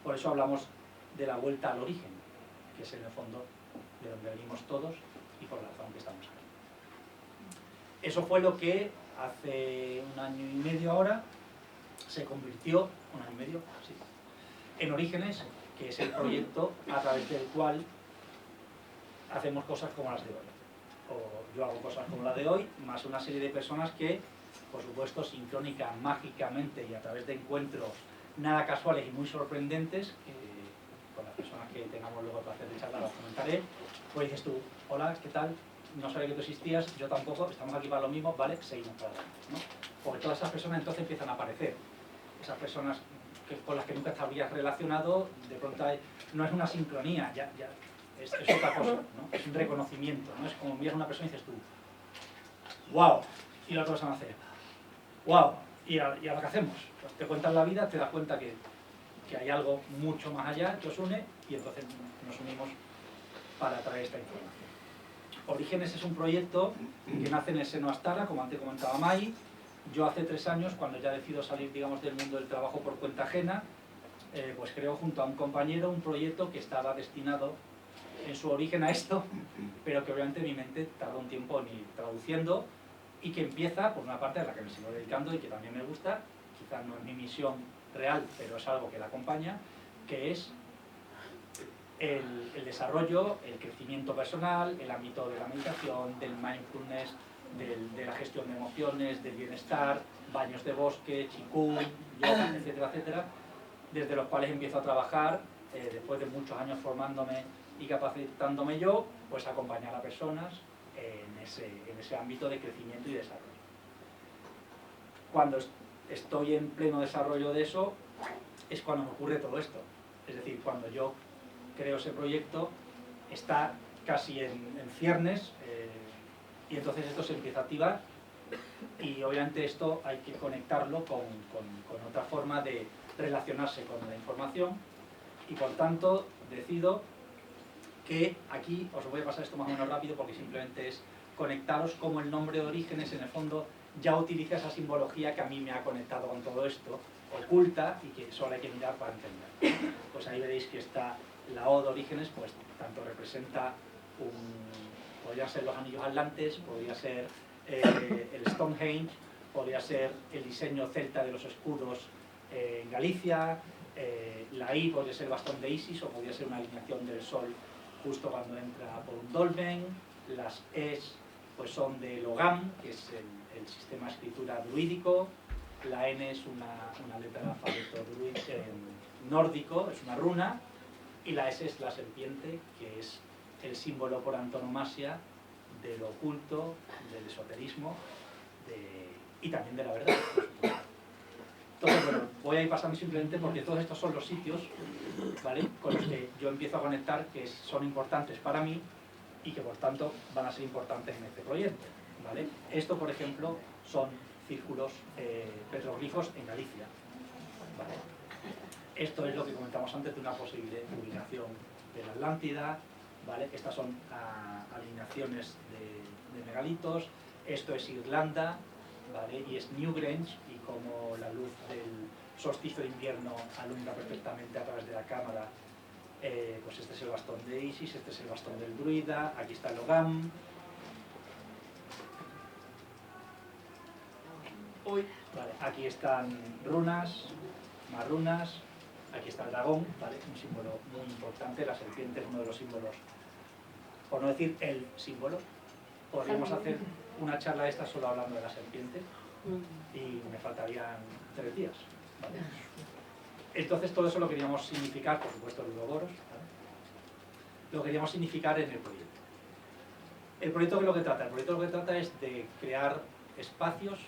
Speaker 2: Por eso hablamos de la vuelta al origen, que es en el fondo de donde venimos todos y por la razón que estamos aquí. Eso fue lo que hace 1 año y medio ahora se convirtió, 1 año y medio, sí, en Orígenes, que es el proyecto a través del cual hacemos cosas como las de hoy. O yo hago cosas como la de hoy, más una serie de personas que, por supuesto, sincrónica, mágicamente y a través de encuentros nada casuales y muy sorprendentes, con las personas que tengamos luego el placer de charlar, os comentaré, pues dices tú, hola, ¿qué tal? No sabía que tú existías, yo tampoco, estamos aquí para lo mismo, vale, seguimos para adelante, ¿no? Porque todas esas personas entonces empiezan a aparecer. Esas personas con las que nunca te habrías relacionado, de pronto no es una sincronía, es otra cosa, ¿no? Es un reconocimiento, ¿no? Es como miras a una persona y dices tú, wow, y la otra persona hace, wow, ¿y ahora qué hacemos? Pues te cuentas la vida, te das cuenta que hay algo mucho más allá que os une y entonces nos unimos para traer esta información. Orígenes es un proyecto que nace en el seno Astara, como antes comentaba Mai. Yo hace 3 años, cuando ya decido salir, digamos, del mundo del trabajo por cuenta ajena, pues creo junto a un compañero un proyecto que estaba destinado en su origen a esto, pero que obviamente mi mente tardó un tiempo en ir traduciendo y que empieza por una parte a la que me sigo dedicando y que también me gusta, quizás no es mi misión real, pero es algo que la acompaña, que es el desarrollo, el crecimiento personal, el ámbito de la meditación, del mindfulness, de la gestión de emociones, del bienestar, baños de bosque, qigong, yoga, etcétera, etcétera, desde los cuales empiezo a trabajar, después de muchos años formándome y capacitándome yo, pues acompañar a personas en ese ámbito de crecimiento y desarrollo. Cuando estoy en pleno desarrollo de eso, es cuando me ocurre todo esto. Es decir, cuando yo creo ese proyecto, está casi en ciernes, y entonces esto se empieza a activar y obviamente esto hay que conectarlo con otra forma de relacionarse con la información y por tanto decido que aquí os voy a pasar esto más o menos rápido porque simplemente es conectaros como el nombre de Orígenes en el fondo ya utiliza esa simbología que a mí me ha conectado con todo esto, oculta y que solo hay que mirar para entender. Pues ahí veréis que está la O de Orígenes, pues tanto representa podría ser los anillos atlantes, podría ser el Stonehenge, podría ser el diseño celta de los escudos en Galicia, la I podría ser el bastón de Isis, o podría ser una alineación del sol justo cuando entra por un dolmen. Las Es pues son de Logam, que es el sistema de escritura druídico. La N es una letra del alfabeto nórdico, es una runa. Y la S es la serpiente, que es el símbolo por antonomasia de lo oculto, del esoterismo y también de la verdad. Entonces, bueno, voy a ir pasando simplemente porque todos estos son los sitios, ¿vale?, con los que yo empiezo a conectar, que son importantes para mí y que por tanto van a ser importantes en este proyecto, ¿vale? Esto, por ejemplo, son círculos petroglifos en Galicia, ¿vale? Esto es lo que comentamos antes de una posible ubicación de la Atlántida, ¿vale? Estas son alineaciones de megalitos. Esto es Irlanda, ¿vale?, y es Newgrange, y como la luz del solsticio de invierno alumbra perfectamente a través de la cámara, pues este es el bastón de Isis, este es el bastón del druida, aquí está el Logam. Vale, aquí están runas, más runas, aquí está el dragón, ¿vale?, un símbolo muy importante. La serpiente es uno de los símbolos, por no decir el símbolo. Podríamos hacer una charla de esta solo hablando de la serpiente y me faltarían 3 días, ¿vale? Entonces todo eso lo queríamos significar, por supuesto, el Ouroboros, ¿vale?, lo queríamos significar en el proyecto. ¿El proyecto qué es lo que trata? El proyecto lo que trata es de crear espacios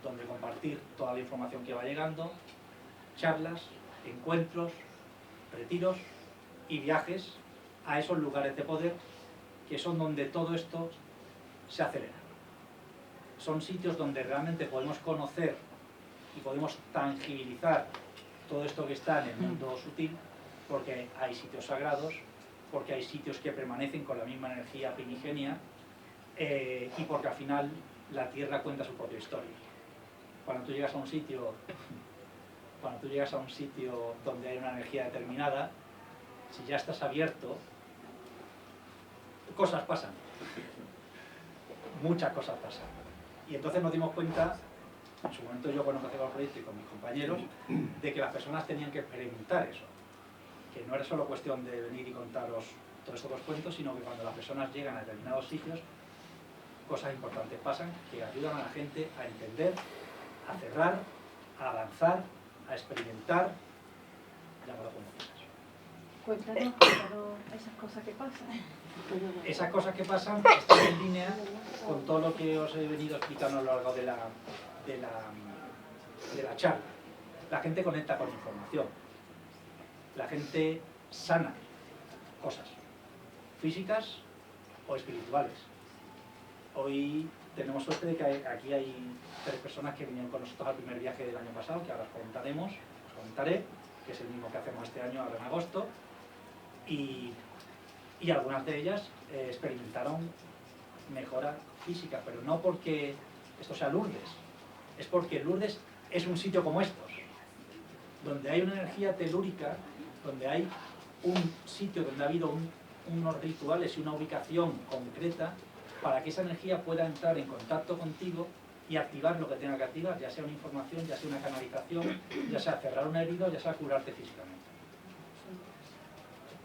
Speaker 2: donde compartir toda la información que va llegando, charlas, encuentros, retiros y viajes a esos lugares de poder que son donde todo esto se acelera. Son sitios donde realmente podemos conocer y podemos tangibilizar todo esto que está en el mundo sutil, porque hay sitios sagrados, porque hay sitios que permanecen con la misma energía primigenia, y porque al final la Tierra cuenta su propia historia. Cuando tú llegas a un sitio donde hay una energía determinada, si ya estás abierto, cosas pasan. Muchas cosas pasan. Y entonces nos dimos cuenta, en su momento yo cuando empecé con el proyecto y con mis compañeros, de que las personas tenían que experimentar eso. Que no era solo cuestión de venir y contaros todos estos cuentos, sino que cuando las personas llegan a determinados sitios, cosas importantes pasan que ayudan a la gente a entender, a cerrar, a avanzar, a experimentar, llámalo como quieras.
Speaker 4: Cuéntanos esas cosas que pasan.
Speaker 2: Esas cosas que pasan están en línea con todo lo que os he venido explicando a lo largo de la charla. La gente conecta con información. La gente sana cosas físicas o espirituales. Hoy tenemos suerte de que aquí hay 3 personas que vinieron con nosotros al primer viaje del año pasado, que ahora os comentaré, que es el mismo que hacemos este año, ahora en agosto, y algunas de ellas experimentaron mejora física, pero no porque esto sea Lourdes, es porque Lourdes es un sitio como estos, donde hay una energía telúrica, donde hay un sitio donde ha habido unos rituales y una ubicación concreta para que esa energía pueda entrar en contacto contigo y activar lo que tenga que activar, ya sea una información, ya sea una canalización, ya sea cerrar una herida, ya sea curarte físicamente.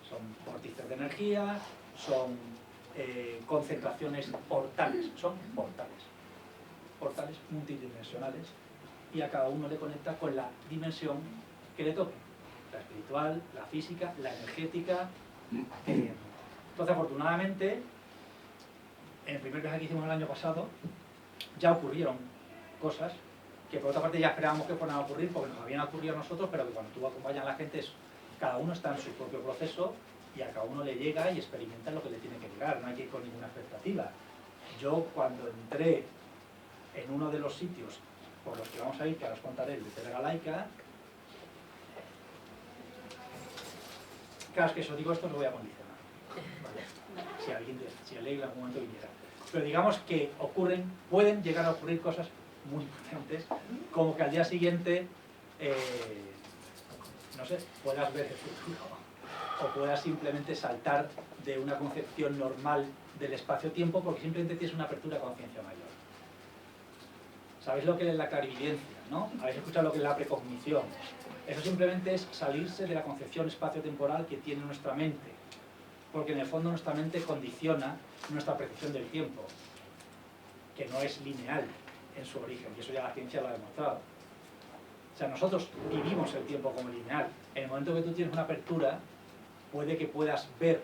Speaker 2: Son vórtices de energía, son concentraciones portales, son portales multidimensionales, y a cada uno le conecta con la dimensión que le toque, la espiritual, la física, la energética. Entonces, afortunadamente, en el primer viaje que hicimos el año pasado, ya ocurrieron cosas que por otra parte ya esperábamos que fueran a ocurrir porque nos habían ocurrido a nosotros, pero que cuando tú acompañas a la gente, cada uno está en su propio proceso y a cada uno le llega y experimenta lo que le tiene que llegar, no hay que ir con ninguna expectativa. Yo cuando entré en uno de los sitios por los que vamos a ir, que ahora os contaré, el de Terra Laica, claro, es que eso digo, esto lo voy a condicionar, ¿vale? Si alguien en algún momento viniera. Pero digamos que pueden llegar a ocurrir cosas muy importantes, como que al día siguiente, no sé, puedas ver el futuro, o puedas simplemente saltar de una concepción normal del espacio-tiempo porque simplemente tienes una apertura a conciencia mayor. ¿Sabéis lo que es la clarividencia, no? ¿Habéis escuchado lo que es la precognición? Eso simplemente es salirse de la concepción espacio-temporal que tiene nuestra mente, porque en el fondo nuestra mente condiciona nuestra percepción del tiempo, que no es lineal en su origen, y eso ya la ciencia lo ha demostrado. O sea, nosotros vivimos el tiempo como lineal. En el momento que tú tienes una apertura, puede que puedas ver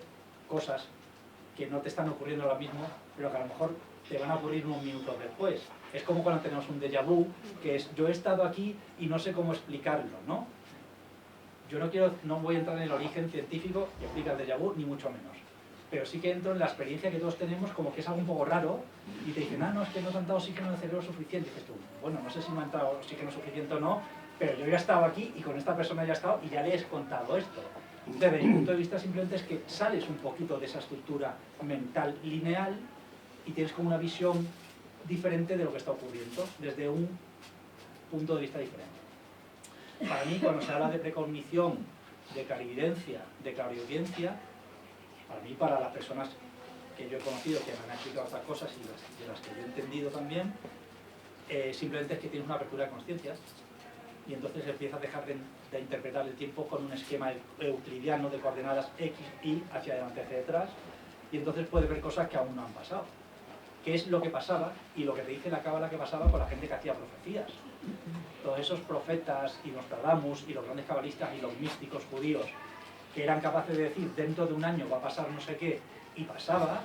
Speaker 2: cosas que no te están ocurriendo ahora mismo, pero que a lo mejor te van a ocurrir unos minutos después. Es como cuando tenemos un déjà vu, que es, yo he estado aquí y no sé cómo explicarlo, ¿no? Yo no voy a entrar en el origen científico que explica el déjà vu, ni mucho menos. Pero sí que entro en la experiencia que todos tenemos, como que es algo un poco raro, y te dicen, no, es que no te han dado oxígeno en el cerebro suficiente. Y dices tú, bueno, no sé si me han dado oxígeno suficiente o no, pero yo ya he estado aquí y con esta persona ya he estado y ya le he contado esto. Desde mi punto de vista simplemente es que sales un poquito de esa estructura mental lineal y tienes como una visión diferente de lo que está ocurriendo, desde un punto de vista diferente. Para mí, cuando se habla de precognición, de clarividencia, de clariaudiencia, para mí, para las personas que yo he conocido que me han explicado estas cosas y de las que yo he entendido también, simplemente es que tienes una apertura de conciencia y entonces empiezas a dejar de interpretar el tiempo con un esquema euclidiano de coordenadas X, Y, hacia adelante, hacia detrás, y entonces puedes ver cosas que aún no han pasado. ¿Qué es lo que pasaba? Y lo que te dice la cábala que pasaba con la gente que hacía profecías. Todos esos profetas y Nostradamus y los grandes cabalistas y los místicos judíos que eran capaces de decir dentro de un año va a pasar no sé qué y pasaba,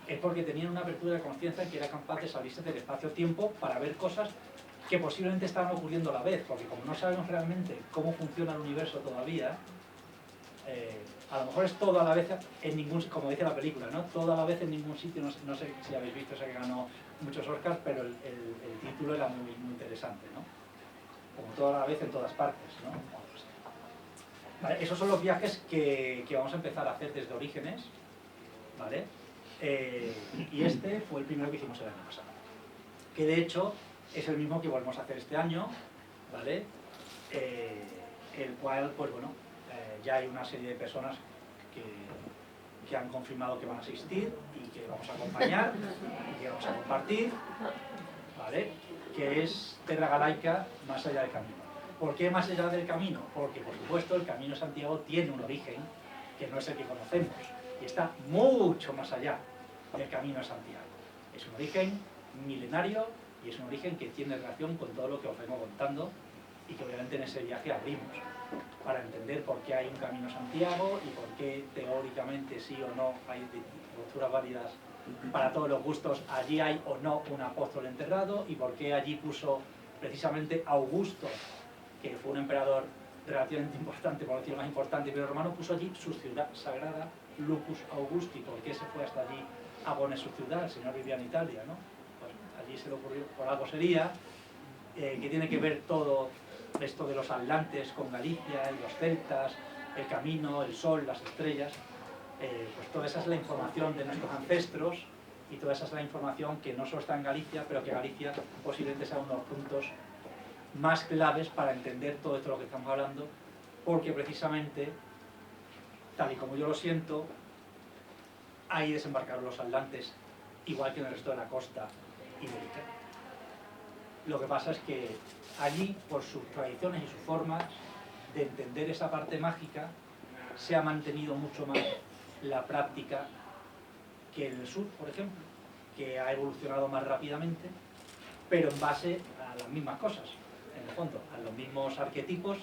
Speaker 2: es porque tenían una apertura de conciencia en que era capaz de salirse del espacio-tiempo para ver cosas que posiblemente estaban ocurriendo a la vez, porque como no sabemos realmente cómo funciona el universo todavía, a lo mejor es todo a la vez en ningún, como dice la película, ¿no? Todo a la vez en ningún sitio, no sé si habéis visto, ese que ganó muchos Oscars, pero el título era muy interesante, ¿no? Como todo a la vez en todas partes, ¿no? Vale, esos son los viajes que vamos a empezar a hacer desde Orígenes, ¿vale? Y este fue el primero que hicimos el año pasado, que de hecho es el mismo que volvemos a hacer este año, ¿vale? El cual, pues bueno, ya hay una serie de personas que han confirmado que van a asistir y que vamos a acompañar y que vamos a compartir, ¿vale? Que es Terra Galaica, más allá del camino. ¿Por qué más allá del camino? Porque, por supuesto, el Camino de Santiago tiene un origen que no es el que conocemos y está mucho más allá del Camino de Santiago. Es un origen milenario y es un origen que tiene relación con todo lo que os vengo contando y que obviamente en ese viaje abrimos para entender por qué hay un Camino de Santiago y por qué teóricamente sí o no hay posturas válidas para todos los gustos, allí hay o no un apóstol enterrado y por qué allí puso precisamente Augusto, que fue un emperador relativamente importante, por decirlo más importante, pero romano, puso allí su ciudad sagrada, Lupus Augusti. ¿Por qué se fue hasta allí a poner su ciudad? El señor vivía en Italia, ¿no? Pues allí se le ocurrió, por algo sería, que tiene que ver todo esto de los atlantes con Galicia, y los celtas, el camino, el sol, las estrellas, pues toda esa es la información de nuestros ancestros y toda esa es la información que no solo está en Galicia, pero que Galicia posiblemente sea uno de los puntos más claves para entender todo esto de lo que estamos hablando, porque precisamente, tal y como yo lo siento, ahí desembarcaron los atlantes, igual que en el resto de la costa ibérica. Lo que pasa es que allí, por sus tradiciones y sus formas de entender esa parte mágica, se ha mantenido mucho más la práctica que en el sur, por ejemplo, que ha evolucionado más rápidamente, pero en base a las mismas cosas. En el fondo, a los mismos arquetipos,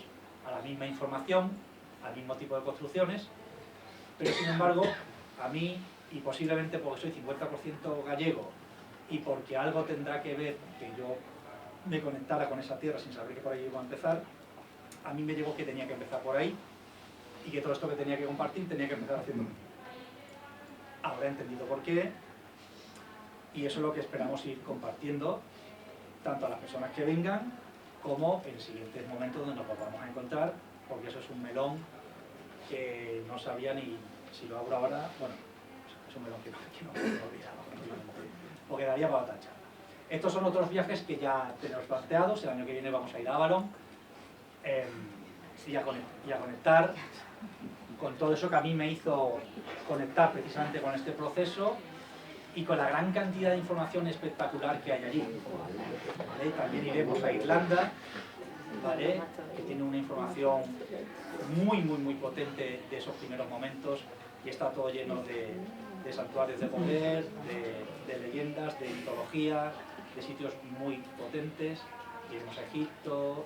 Speaker 2: a la misma información, al mismo tipo de construcciones, pero sin embargo, a mí, y posiblemente porque soy 50% gallego, y porque algo tendrá que ver que yo me conectara con esa tierra sin saber que por ahí iba a empezar, a mí me llegó que tenía que empezar por ahí, y que todo esto que tenía que compartir tenía que empezar haciendo. Ahora he entendido por qué, y eso es lo que esperamos ir compartiendo, tanto a las personas que vengan, como en siguientes momentos donde nos vamos a encontrar, porque eso es un melón que no sabía ni si lo abro ahora, bueno, es un melón que no me olvidaba, o quedaría para otra charla. Estos son otros viajes que ya tenemos planteados. El año que viene vamos a ir a Avalon y a conectar con todo eso que a mí me hizo conectar precisamente con este proceso y con la gran cantidad de información espectacular que hay allí. ¿vale? También iremos a Irlanda, ¿vale? Que tiene una información muy potente de esos primeros momentos y está todo lleno de santuarios de poder, de leyendas, de mitología, de sitios muy potentes. Iremos a Egipto,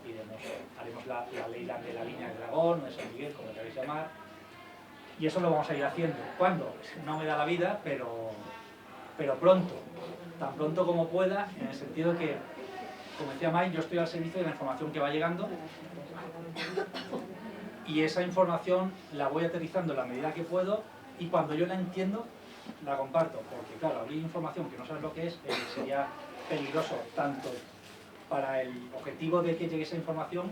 Speaker 2: haremos la ley de la línea del dragón, o de San Miguel, como queráis llamar, y eso lo vamos a ir haciendo. ¿Cuándo? No me da la vida, pero pronto, tan pronto como pueda, en el sentido que, como decía Mike, yo estoy al servicio de la información que va llegando y esa información la voy aterrizando en la medida que puedo y cuando yo la entiendo, la comparto, porque claro, abrir información que no sabes lo que es sería peligroso tanto para el objetivo de que llegue esa información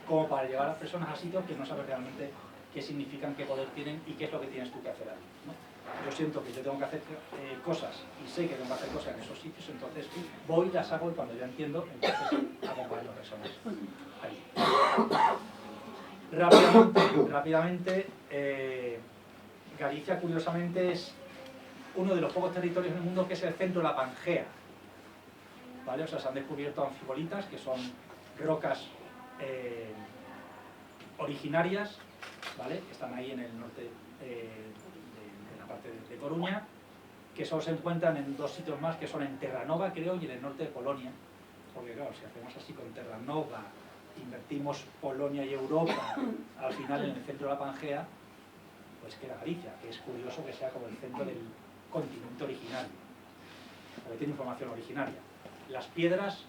Speaker 2: como para llevar a personas a sitios que no sabes realmente qué significan, qué poder tienen y qué es lo que tienes tú que hacer ahí, ¿no? Yo siento que yo tengo que hacer cosas y sé que tengo que hacer cosas en esos sitios, entonces voy, las hago y cuando ya entiendo, entonces acompaño a personas ahí. Rápidamente, Galicia curiosamente es uno de los pocos territorios en el mundo que es el centro de la Pangea, ¿vale? O sea, se han descubierto anfibolitas, que son rocas originarias, ¿vale? Que están ahí en el norte de la parte de Coruña, que solo se encuentran en dos sitios más, que son en Terranova, creo, y en el norte de Polonia. Porque claro, si hacemos así con Terranova, invertimos Polonia y Europa, al final en el centro de la Pangea, pues queda Galicia, que es curioso que sea como el centro del continente originario, porque tiene información originaria. En las piedras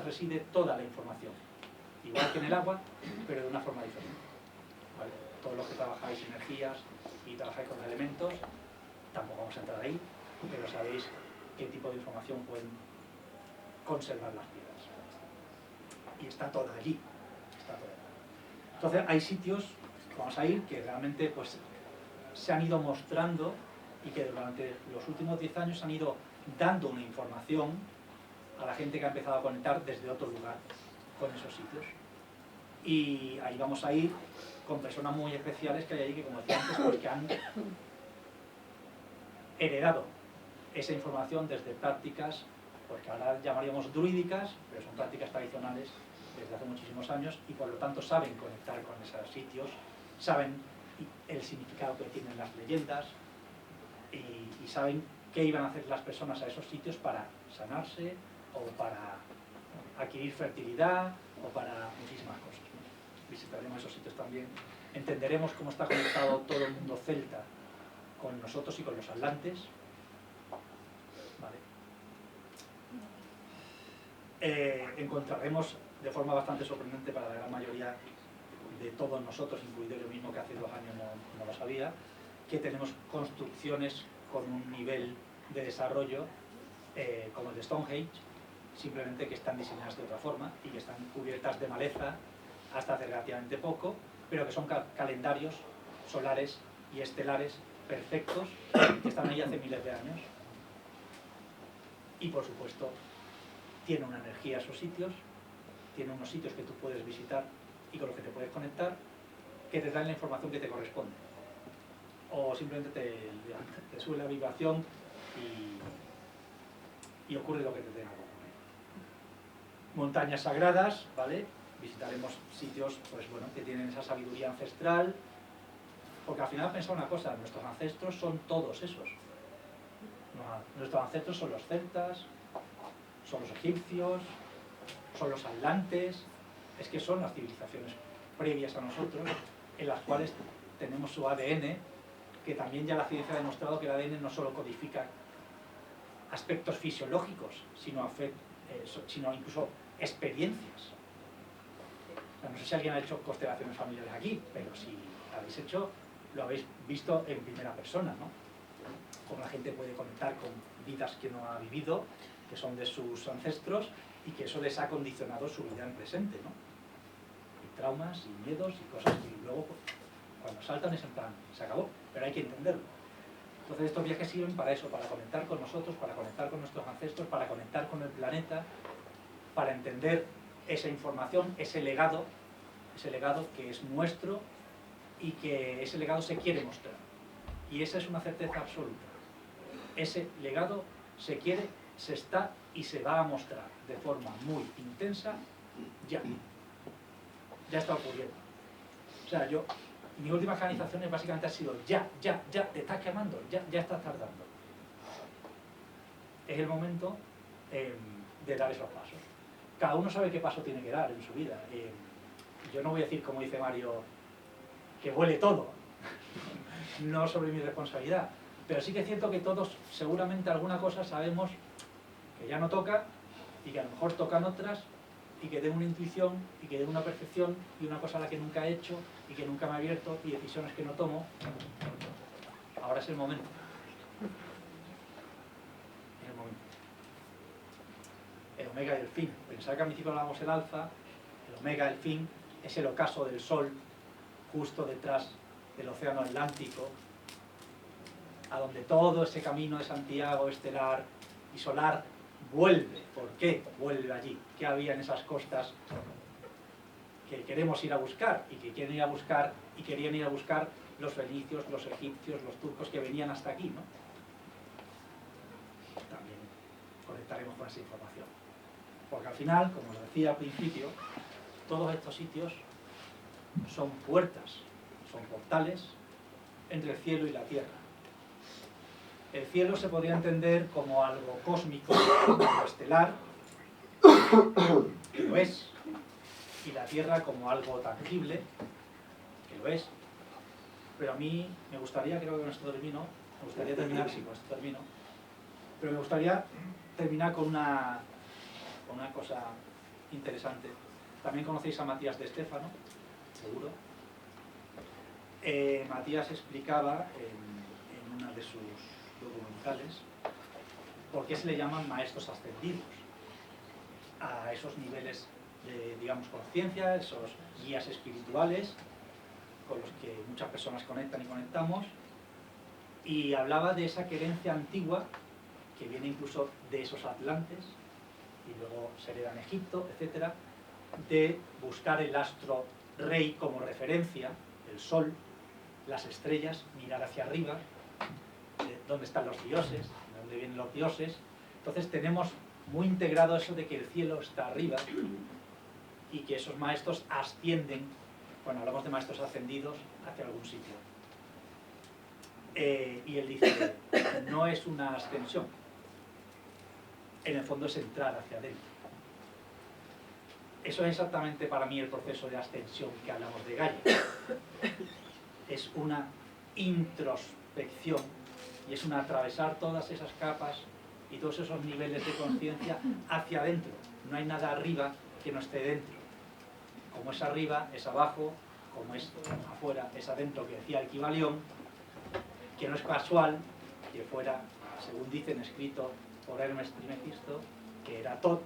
Speaker 2: reside toda la información, igual que en el agua, pero de una forma diferente, ¿vale? Todos los que trabajáis energías y trabajáis con los elementos, tampoco vamos a entrar ahí, pero sabéis qué tipo de información pueden conservar las piedras. Y está toda allí. Entonces hay sitios que vamos a ir que realmente pues, se han ido mostrando y que durante los últimos 10 años han ido dando una información a la gente que ha empezado a conectar desde otro lugar con esos sitios. Y ahí vamos a ir con personas muy especiales que hay ahí que, como decía antes, porque han heredado esa información desde prácticas, porque ahora llamaríamos druídicas, pero son prácticas tradicionales desde hace muchísimos años y por lo tanto saben conectar con esos sitios, saben el significado que tienen las leyendas y saben qué iban a hacer las personas a esos sitios para sanarse o para adquirir fertilidad o para muchísimas cosas, ¿no? Visitaremos esos sitios también, entenderemos cómo está conectado todo el mundo celta con nosotros y con los atlantes, ¿vale? Encontraremos de forma bastante sorprendente para la gran mayoría de todos nosotros, incluido yo mismo que hace 2 años no lo sabía, que tenemos construcciones con un nivel de desarrollo como el de Stonehenge, simplemente que están diseñadas de otra forma y que están cubiertas de maleza hasta hace relativamente poco, pero que son calendarios solares y estelares perfectos que están ahí hace miles de años. Y por supuesto, tiene una energía esos sitios, tiene unos sitios que tú puedes visitar y con los que te puedes conectar, que te dan la información que te corresponde. O simplemente te sube la vibración y ocurre lo que te tenga que ocurrir. Montañas sagradas, ¿vale? Visitaremos sitios pues, bueno, que tienen esa sabiduría ancestral, porque al final pensad una cosa, nuestros ancestros son todos esos. Nuestros ancestros son los celtas, son los egipcios, son los atlantes, es que son las civilizaciones previas a nosotros, en las cuales tenemos su ADN, que también ya la ciencia ha demostrado que el ADN no solo codifica aspectos fisiológicos, sino incluso experiencias. O sea, no sé si alguien ha hecho constelaciones familiares aquí, pero si lo habéis hecho, lo habéis visto en primera persona, ¿no? Cómo la gente puede conectar con vidas que no ha vivido, que son de sus ancestros, y que eso les ha condicionado su vida en presente, ¿no? Y traumas, y miedos, y cosas que luego, cuando saltan es en plan, se acabó, pero hay que entenderlo. Entonces estos viajes sirven para eso, para conectar con nosotros, para conectar con nuestros ancestros, para conectar con el planeta, para entender esa información, ese legado que es nuestro y que ese legado se quiere mostrar. Y esa es una certeza absoluta. Ese legado se quiere, se está y se va a mostrar de forma muy intensa ya. Ya está ocurriendo. O sea, mi última organización básicamente ha sido ya, te estás quemando, ya estás tardando. Es el momento de dar esos pasos. Cada uno sabe qué paso tiene que dar en su vida. Yo no voy a decir, como dice Mario, que huele todo. No sobre mi responsabilidad. Pero sí que es cierto que todos, seguramente alguna cosa sabemos que ya no toca y que a lo mejor tocan otras y que tengo una intuición y que tengo una percepción y una cosa a la que nunca he hecho y que nunca me he abierto y decisiones que no tomo. Ahora es el momento. Es el momento. El omega y el fin. Pensar que al principio hablábamos del alfa, el omega, el fin, es el ocaso del sol justo detrás del océano Atlántico, a donde todo ese camino de Santiago estelar y solar vuelve. ¿Por qué vuelve allí? ¿Qué había en esas costas que queremos ir a buscar y que quieren ir a buscar y querían ir a buscar los fenicios, los egipcios, los turcos que venían hasta aquí, ¿no? También conectaremos con esa información. Porque al final, como os decía al principio, todos estos sitios son puertas, son portales entre el cielo y la tierra. El cielo se podría entender como algo cósmico, algo estelar, que lo es, y la tierra como algo tangible, que lo es. Pero a mí me gustaría, creo que con esto termino, me gustaría terminar, sí, con esto termino, pero me gustaría terminar con una cosa interesante. También conocéis a Matías de Estéfano, seguro. Matías explicaba en una de sus documentales por qué se le llaman maestros ascendidos a esos niveles de, digamos, conciencia, esos guías espirituales con los que muchas personas conectan y conectamos, y hablaba de esa creencia antigua que viene incluso de esos atlantes y luego se hereda en Egipto, etcétera, de buscar el astro rey como referencia, el sol, las estrellas, mirar hacia arriba, dónde están los dioses, de dónde vienen los dioses. Entonces tenemos muy integrado eso de que el cielo está arriba y que esos maestros ascienden, cuando hablamos de maestros ascendidos, hacia algún sitio. Y él dice, no es una ascensión, en el fondo es entrar hacia adentro. Eso es exactamente para mí el proceso de ascensión que hablamos de Gaia. Es una introspección y es un atravesar todas esas capas y todos esos niveles de conciencia hacia adentro. No hay nada arriba que no esté dentro. Como es arriba, es abajo, como es afuera, es adentro, que decía el Kybalión, que no es casual que fuera, según dicen, escrito por Hermes Trismegisto, que era Tot,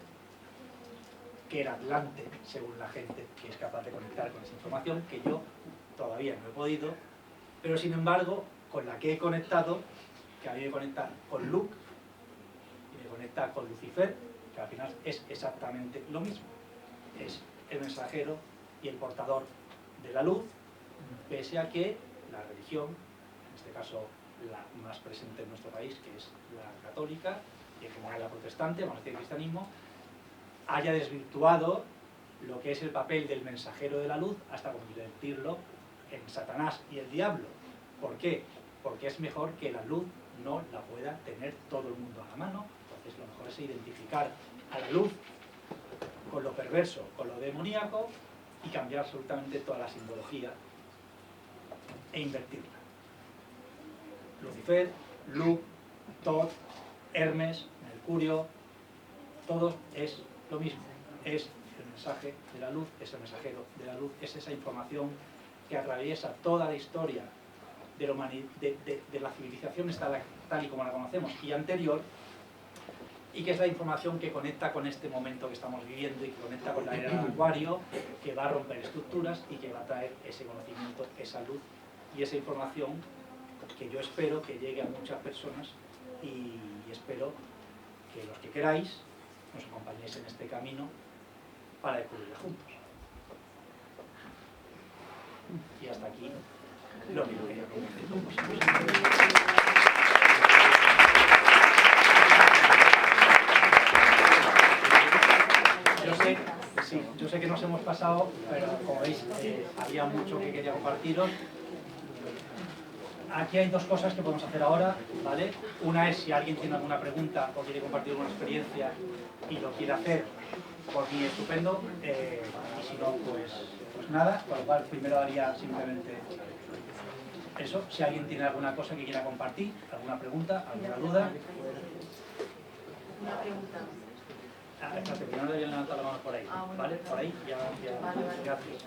Speaker 2: que era Atlante, según la gente que es capaz de conectar con esa información, que yo todavía no he podido, pero sin embargo, con la que he conectado, que a mí me conecta con Luke, y me conecta con Lucifer, que al final es exactamente lo mismo. Es el mensajero y el portador de la luz, pese a que la religión, en este caso la más presente en nuestro país, que es la católica, y en general la protestante, vamos a decir el cristianismo, haya desvirtuado lo que es el papel del mensajero de la luz hasta convertirlo en Satanás y el diablo. ¿Por qué? Porque es mejor que la luz no la pueda tener todo el mundo a la mano. Entonces lo mejor es identificar a la luz con lo perverso, con lo demoníaco, y cambiar absolutamente toda la simbología e invertirla. Lucifer, Luke, Tot, Hermes, Mercurio, todo es lo mismo. Es el mensaje de la luz, es el mensajero de la luz, es esa información que atraviesa toda la historia de la civilización tal y como la conocemos y anterior, y que es la información que conecta con este momento que estamos viviendo y que conecta con la era del Acuario, que va a romper estructuras y que va a traer ese conocimiento, esa luz y esa información que yo espero que llegue a muchas personas, y espero que los que queráis nos acompañéis en este camino para descubrirlo juntos. Y hasta aquí lo que yo quería compartir con vosotros. Sí, yo sé que nos hemos pasado, pero como veis, había mucho que quería compartiros. Aquí hay dos cosas que podemos hacer ahora, ¿vale? Una es si alguien tiene alguna pregunta o quiere compartir alguna experiencia y lo quiere hacer, por mí estupendo, y si no, pues nada, con lo cual primero haría simplemente eso. Si alguien tiene alguna cosa que quiera compartir, alguna pregunta, alguna duda.
Speaker 4: Una pregunta.
Speaker 2: Espérate, primero deberían levantar la mano por ahí,
Speaker 4: Ah, bueno.
Speaker 2: ¿vale? Por ahí, ya,
Speaker 4: Vale.
Speaker 2: gracias.